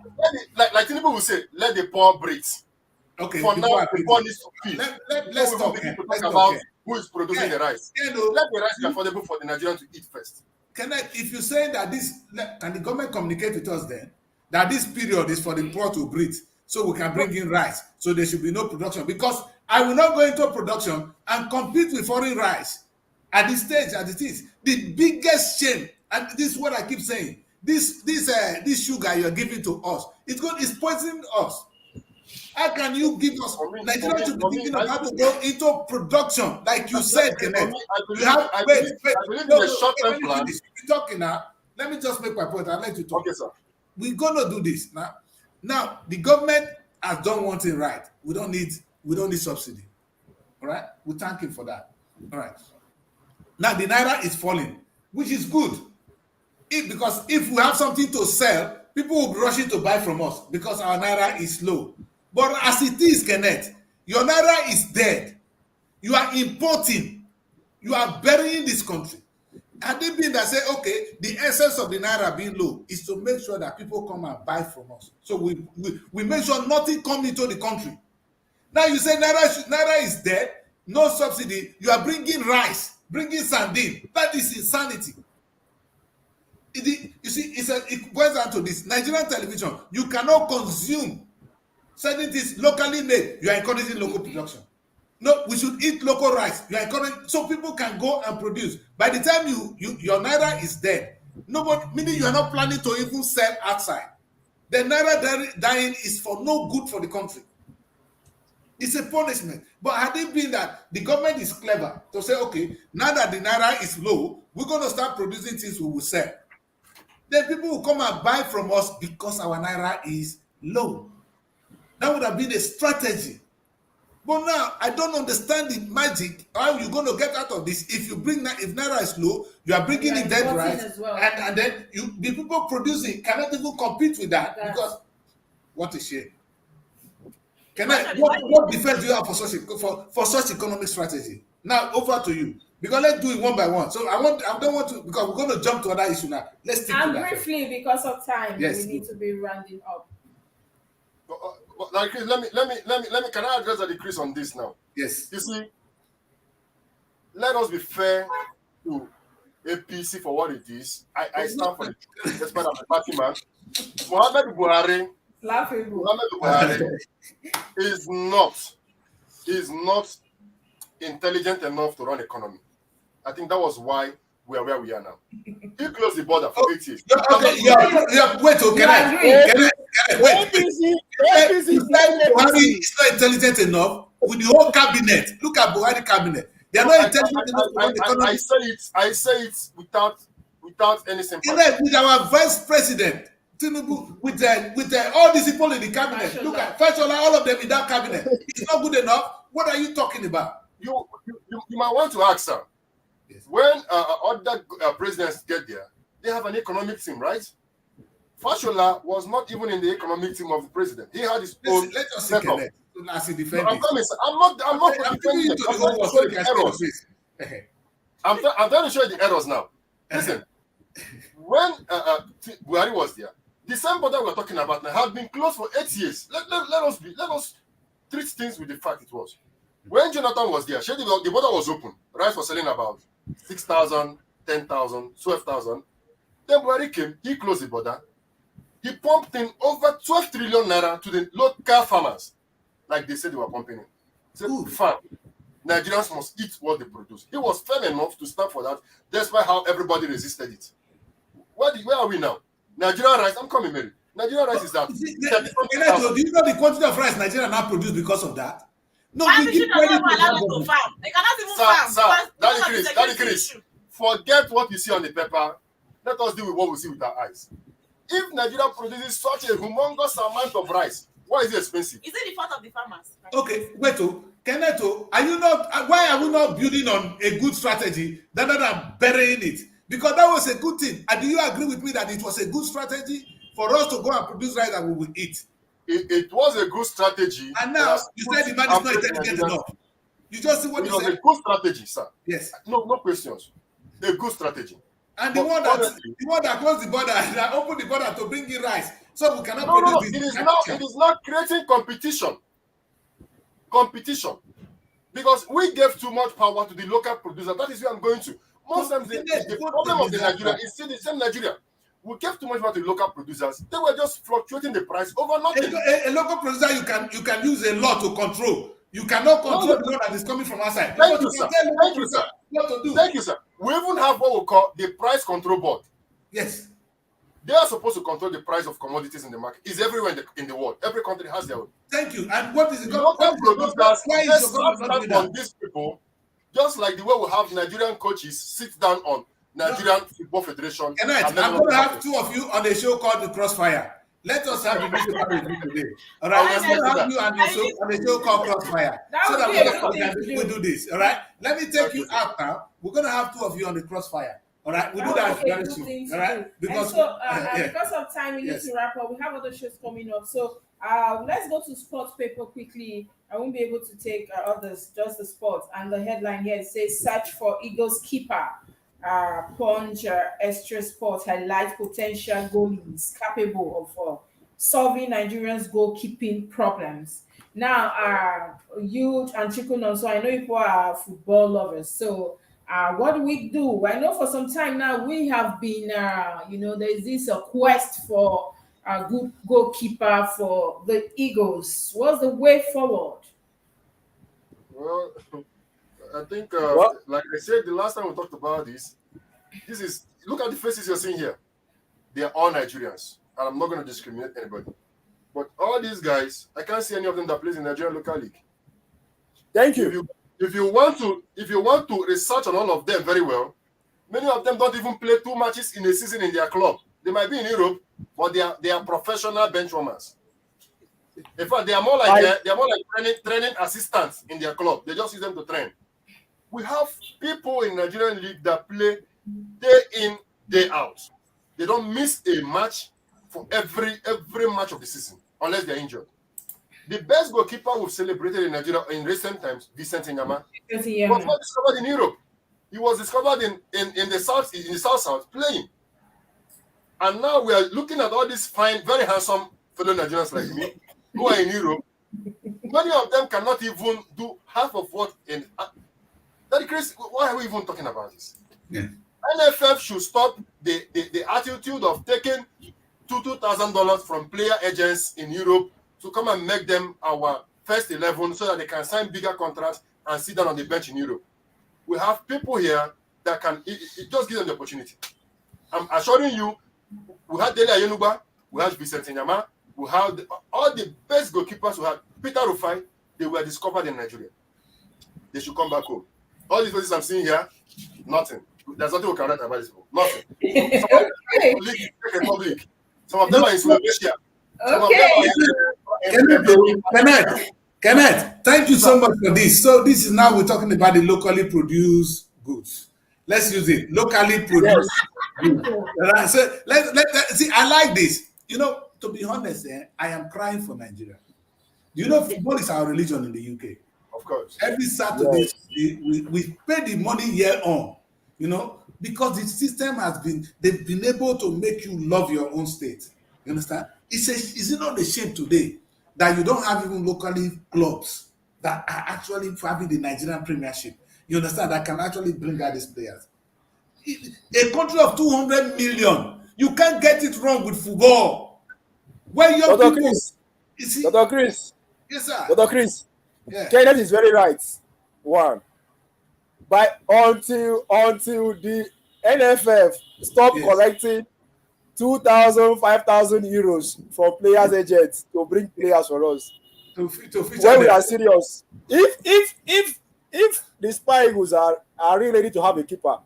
like Tinubu will say, let the poor breathe. okay, For before now, I the finish, poor needs to feed. let's Before we talk. begin to Let's talk talk. about who is producing the rice. You know, Let the rice be affordable for the Nigerian to eat first. Kenneth, if you say that can the government communicate with us then that this period is for the poor to breathe, so we can bring in rice, so there should be no production, because I will not go into production and compete with foreign rice at this stage as it is. The biggest shame, and this is what I keep saying, this sugar you're giving to us, it's poisoning us. How can you give us Nigeria to be thinking of how to go into production, like you said, Kenneth? I believe in a short-term plan. You're talking now. Let me just make my point. I'll let you talk. Okay, sir. We're gonna do this now. Now the government has done one thing right. We don't need subsidy. All right. We thank him for that. All right. Now the naira is falling, which is good. Because if we have something to sell, people will be rushing to buy from us because our naira is low. But as it is, Kenneth, your naira is dead. You are importing. You are burying this country. And they been that say, okay, the essence of the naira being low is to make sure that people come and buy from us. So we make sure nothing comes into the country. Now you say naira is dead, no subsidy. You are bringing rice, bringing sardine. That is insanity. You see, it boils down to this. Nigerian television, you cannot consume certain things locally made. You are encouraging local production. No, we should eat local rice. You are encouraging, so people can go and produce. By the time your naira is dead, nobody, meaning you are not planning to even sell outside. The naira dying is for no good for the country. It's a punishment. But had it been that the government is clever to say, okay, now that the naira is low, we're going to start producing things we will sell. Then people will come and buy from us because our naira is low. That would have been a strategy. But now I don't understand the magic. How you're going to get out of this? If naira is low, you are bringing in dead rice, well. and then the people producing cannot even compete with that because what a shame. What defense do you have for such economic strategy? Now over to you. Because let's do it one by one. So I don't want to, because we're going to jump to another issue now. Let's stick to that. Briefly, because of time, yes, we need to be rounding up. Like, let me. Can I address the decrease on this now? Yes. You see, let us be fair to APC for what it is. I stand for the truth, despite the party man. Muhammad Buhari is not intelligent enough to run economy. I think that was why we are where we are now. He closed the border for 8 years. Okay, wait, wait. Buhari is not intelligent enough with the whole cabinet. Look at Buhari cabinet. They are not intelligent enough to run the economy. I say it without any sympathy. With our vice president, Tinubu, with all these people in the cabinet. Look at Fashola, all of them in that cabinet. It's not good enough. What are you talking about? You might want to ask, sir. Yes. When other presidents get there, they have an economic team, right? Fashola was not even in the economic team of the president. He had his own. Let us see Kenneth. As he defends. I'm coming, sir. I'm not defending it. I'm trying to show you the errors. I'm trying to show you the errors now. Listen, when Buhari was there, the same border we're talking about now had been closed for 8 years. Let us treat things with the fact it was. When Jonathan was there, the border was open. Rice was selling about 6,000, 10,000, 12,000. Then Buhari came, he closed the border. He pumped in over 12 trillion naira to the local farmers, like they said they were pumping in. He said, farm, Nigerians must eat what they produce. He was firm enough to stand for that, despite how everybody resisted it. Where are we now? Nigerian rice, I'm coming, Mary. Nigerian rice is that. Do you know the quantity of rice Nigeria now produce because of that? No, we give credit to the farm. They cannot even farm. Sir, that increase. Forget what you see on the paper. Let us deal with what we see with our eyes. If Nigeria produces such a humongous amount of rice, why is it expensive? Is it the fault of the farmers? Okay, wait, Kenneth, why are we not building on a good strategy rather than burying it? Because that was a good thing. And do you agree with me that it was a good strategy for us to go and produce rice that we will eat? It was a good strategy. And now you said the man is not intelligent enough. You just see what you said. It was a good strategy, sir. Yes. No questions. A good strategy. And the one that closed the border, that opened the border to bring in rice, so we cannot produce this. It is not creating competition. Because we gave too much power to the local producer. That is where I'm going to. Most times the problem of the Nigeria is still the same Nigeria. We gave too much power to the local producers. They were just fluctuating the price over nothing. A local producer you can use a law to control. You cannot control the law that is coming from outside. Thank you, sir. What to do. Thank you, sir. We even have what we call the price control board. Yes. They are supposed to control the price of commodities in the market. It's everywhere in the world. Every country has their own. Thank you. And what is the government? Why is your government on these people? Just like the way we have Nigerian coaches sit down on Nigerian Football Federation. I'm going to have two of you on a show called The Crossfire. Let us have the newspaper review today. All right, I'm going to have you on a show called Crossfire. So that we do this. All right, let me take you out now. We're going to have two of you on the Crossfire. All right, we'll do that very soon. All right, because of time, we need to wrap up. We have other shows coming up. So let's go to sports paper quickly. I won't be able to take others, just the sports. And the headline here says, search for Eagles keeper. Punch Extra Sports highlights potential goalies capable of solving Nigerians' goalkeeping problems. Now, you and Chikun, so I know you are football lovers. So, what do we do? I know for some time now we have been, there's this quest for a good goalkeeper for the Eagles. What's the way forward? Well, I think, like I said the last time we talked about this is, look at the faces you're seeing here. They are all Nigerians, and I'm not going to discriminate anybody. But all these guys, I can't see any of them that plays in Nigerian local league. Thank you. If you want to research on all of them very well, many of them don't even play 2 matches in a season in their club. They might be in Europe, but they are professional bench warmers. In fact, they are more like training assistants in their club. They just use them to train. We have people in Nigerian league that play day in, day out. They don't miss a match for every match of the season, unless they're injured. The best goalkeeper we've celebrated in Nigeria in recent times, Vincent Inyama, was not discovered in Europe. He was discovered in the South playing. And now we are looking at all these fine, very handsome fellow Nigerians like me who are in Europe. Many of them cannot even do half of what in. That is crazy. Why are we even talking about this? Yeah. NFF should stop the attitude of taking $2,000 from player agents in Europe to come and make them our first 11 so that they can sign bigger contracts and sit down on the bench in Europe. We have people here that can it just give them the opportunity. I'm assuring you, we had Dele Ayenuba, we had Vincent Inyama, we had all the best goalkeepers. We had Peter Rufai. They were discovered in Nigeria. They should come back home. All these places I'm seeing here, nothing. There's nothing we can write about this book. Nothing. Some of them are in Slovakia. Kenneth, thank you so much for this. So this is now we're talking about the locally produced goods. Let's use it. Locally produced goods. So let's see. I like this. To be honest, I am crying for Nigeria. Football is our religion in the UK. Of course. Every Saturday, we pay the money year on. because the system they've been able to make you love your own state. You understand? Is it not a shame today that you don't have even locally clubs that are actually having the Nigerian Premiership? You understand? That can actually bring out these players. A country of 200 million, you can't get it wrong with football. Where young Dr. people, Chris, you see, Dr. Chris, yes, sir. Dr. Chris, Yeah. Kenneth is very right. One, but until the NFF stop Yes. collecting 2,000, 5,000 euros from players' agents to bring players for us, To feature when we them. are serious, if the Spy Eagles are really ready to have a keeper,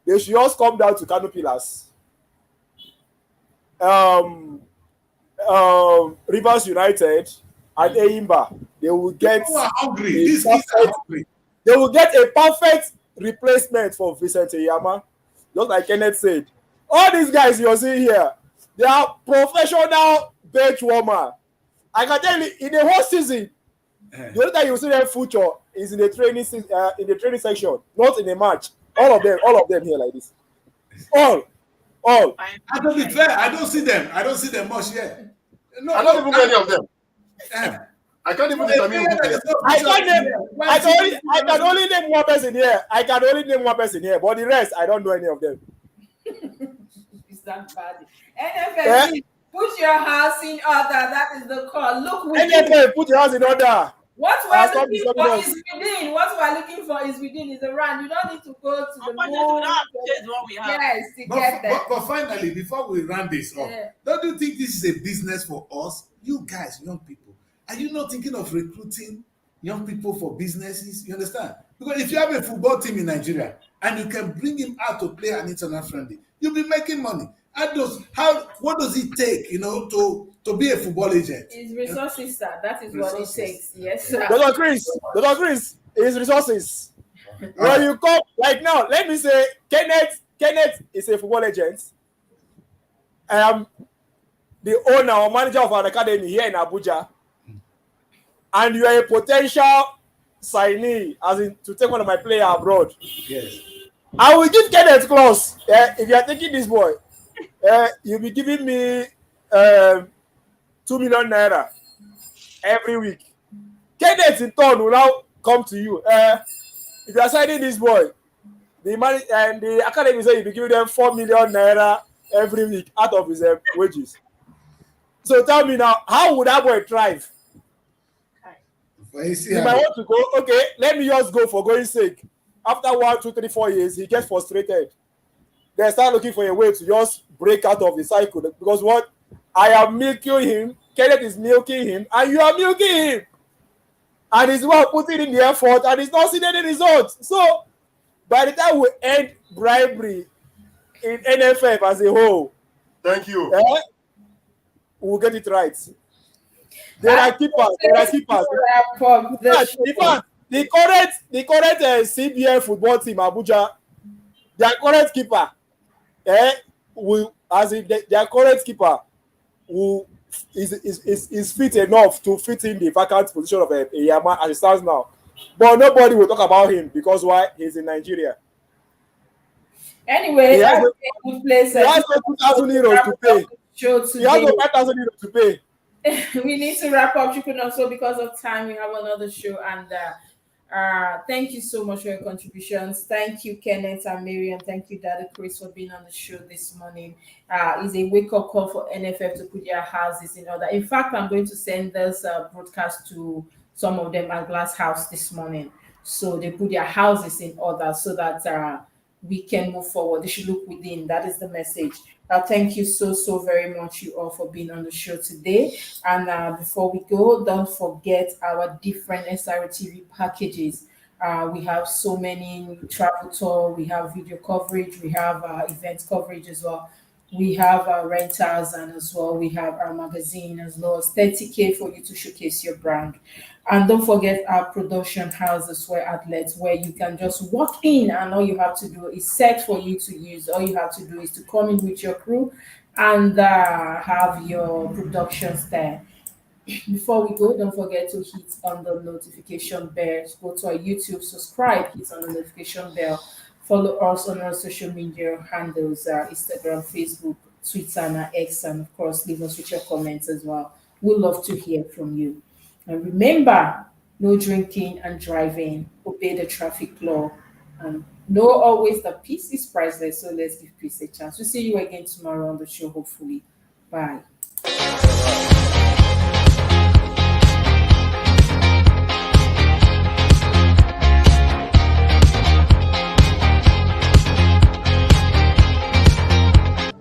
they should just come down to Kano Pillars. Rivers United and Eyimba, they will get People are hungry. a These kids are perfect, hungry. they will get a perfect replacement for Vincent Eyama. Just like Kenneth said, all these guys you're seeing here, they are professional bench warmer. I can tell you, in the whole season, the only time you see them future is in the training section, not in a match. All of them here like this. All. I don't be fair. I don't see them much yet. No, I don't even know any of them. Eh. I can't even determine who they are. I can only name one person here. But the rest, I don't know any of them. Is that bad? NFF, put your house in order. That is the call. Look within. NFF, put your house in order. What we're looking for is within. What we're looking for is within. Is around. You don't need to go to the moon. Yes, to get there. But finally, before we round this up, don't you think this is a business for us? You guys, young people, are you not thinking of recruiting young people for businesses? You understand? Because if you have a football team in Nigeria and you can bring him out to play an international friendly, you'll be making money. What does it take, to be a football agent? It's resources, sir. That is what it takes. Yes, sir. Dr. Chris, is resources. When you come, like now, let me say, Kenneth is a football agent. I am the owner or manager of an academy here in Abuja. And you are a potential signee, as in to take one of my players abroad. Yes. I will give Kenneth clause. If you are taking this boy, you'll be giving me 2 million naira every week. Kenneth in turn will now come to you. If you are signing this boy, the academy say you'll be giving them 4 million naira every week out of his wages. So tell me now, how would that boy thrive? He might want to go, okay, let me just go for going sake. After 1, 2, 3, 4 years, he gets frustrated. They start looking for a way to just break out of the cycle. Because what? I am milking him, Kenneth is milking him, and you are milking him. And he's well putting in the effort, and he's not seeing any results. So, by the time we end bribery in NFF as a whole, thank you. We'll get it right. There are keepers. In fact, the current CBN football team, Abuja, their current keeper, their current keeper who is fit enough to fit in the vacant position of Eyama as it stands now. But nobody will talk about him because why? He's in Nigeria. Anyway, he has no 2,000 euros to pay. He has no 5,000 euros to pay. We need to wrap up, Chukun, also because of time. We have another show, and thank you so much for your contributions. Thank you, Kenneth and Miriam. Thank you, Daddy Chris, for being on the show this morning. It's a wake-up call for NFF to put their houses in order. In fact, I'm going to send this broadcast to some of them at Glass House this morning, so they put their houses in order so that we can move forward. They should look within. That is the message. Thank you so very much, you all, for being on the show today. And before we go, don't forget our different SRTV packages. We have so many travel tour, we have video coverage, we have event coverage as well. We have rentals, and as well we have our magazine, as well as 30K for you to showcase your brand. And don't forget our production houses, where outlets, where you can just walk in and all you have to do is set for you to use. All you have to do is to come in with your crew and have your productions there. Before we go, don't forget to hit on the notification bell. Go to our YouTube, subscribe, hit on the notification bell Follow us on our social media handles, Instagram, Facebook, Twitter, and X, and of course, leave us with your comments as well. We'd love to hear from you. And remember, no drinking and driving, obey the traffic law, and know always that peace is priceless. So let's give peace a chance. We'll see you again tomorrow on the show, hopefully. Bye.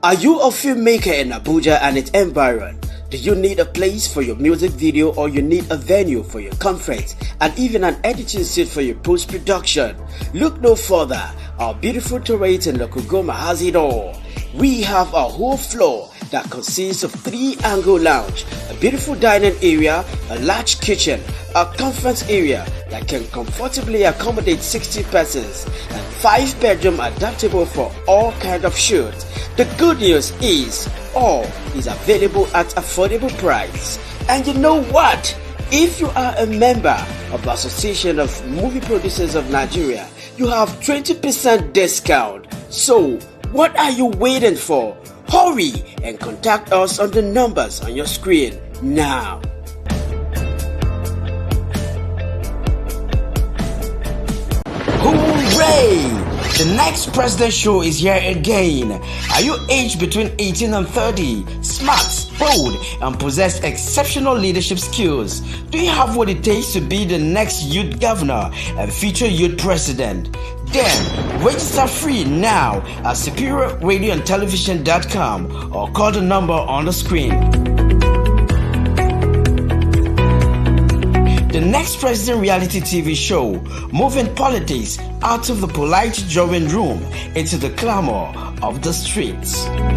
Are you a filmmaker in Abuja and its environ? Do you need a place for your music video, or you need a venue for your conference and even an editing suite for your post-production? Look no further. Our beautiful turret in Lokugoma has it all. We have a whole floor that consists of 3-angle lounge, a beautiful dining area, a large kitchen, a conference area that can comfortably accommodate 60 persons, and 5-bedroom adaptable for all kinds of shoots. The good news is all is available at affordable price. And you know what? If you are a member of the Association of Movie Producers of Nigeria, you have 20% discount. So what are you waiting for? Hurry and contact us on the numbers on your screen now. Hooray! The next President Show is here again. Are you aged between 18 and 30, smart, bold, and possess exceptional leadership skills? Do you have what it takes to be the next youth governor and future youth president? Then register free now at superiorradioandtelevision.com or call the number on the screen. The Next President reality TV show, moving politics out of the polite drawing room into the clamor of the streets.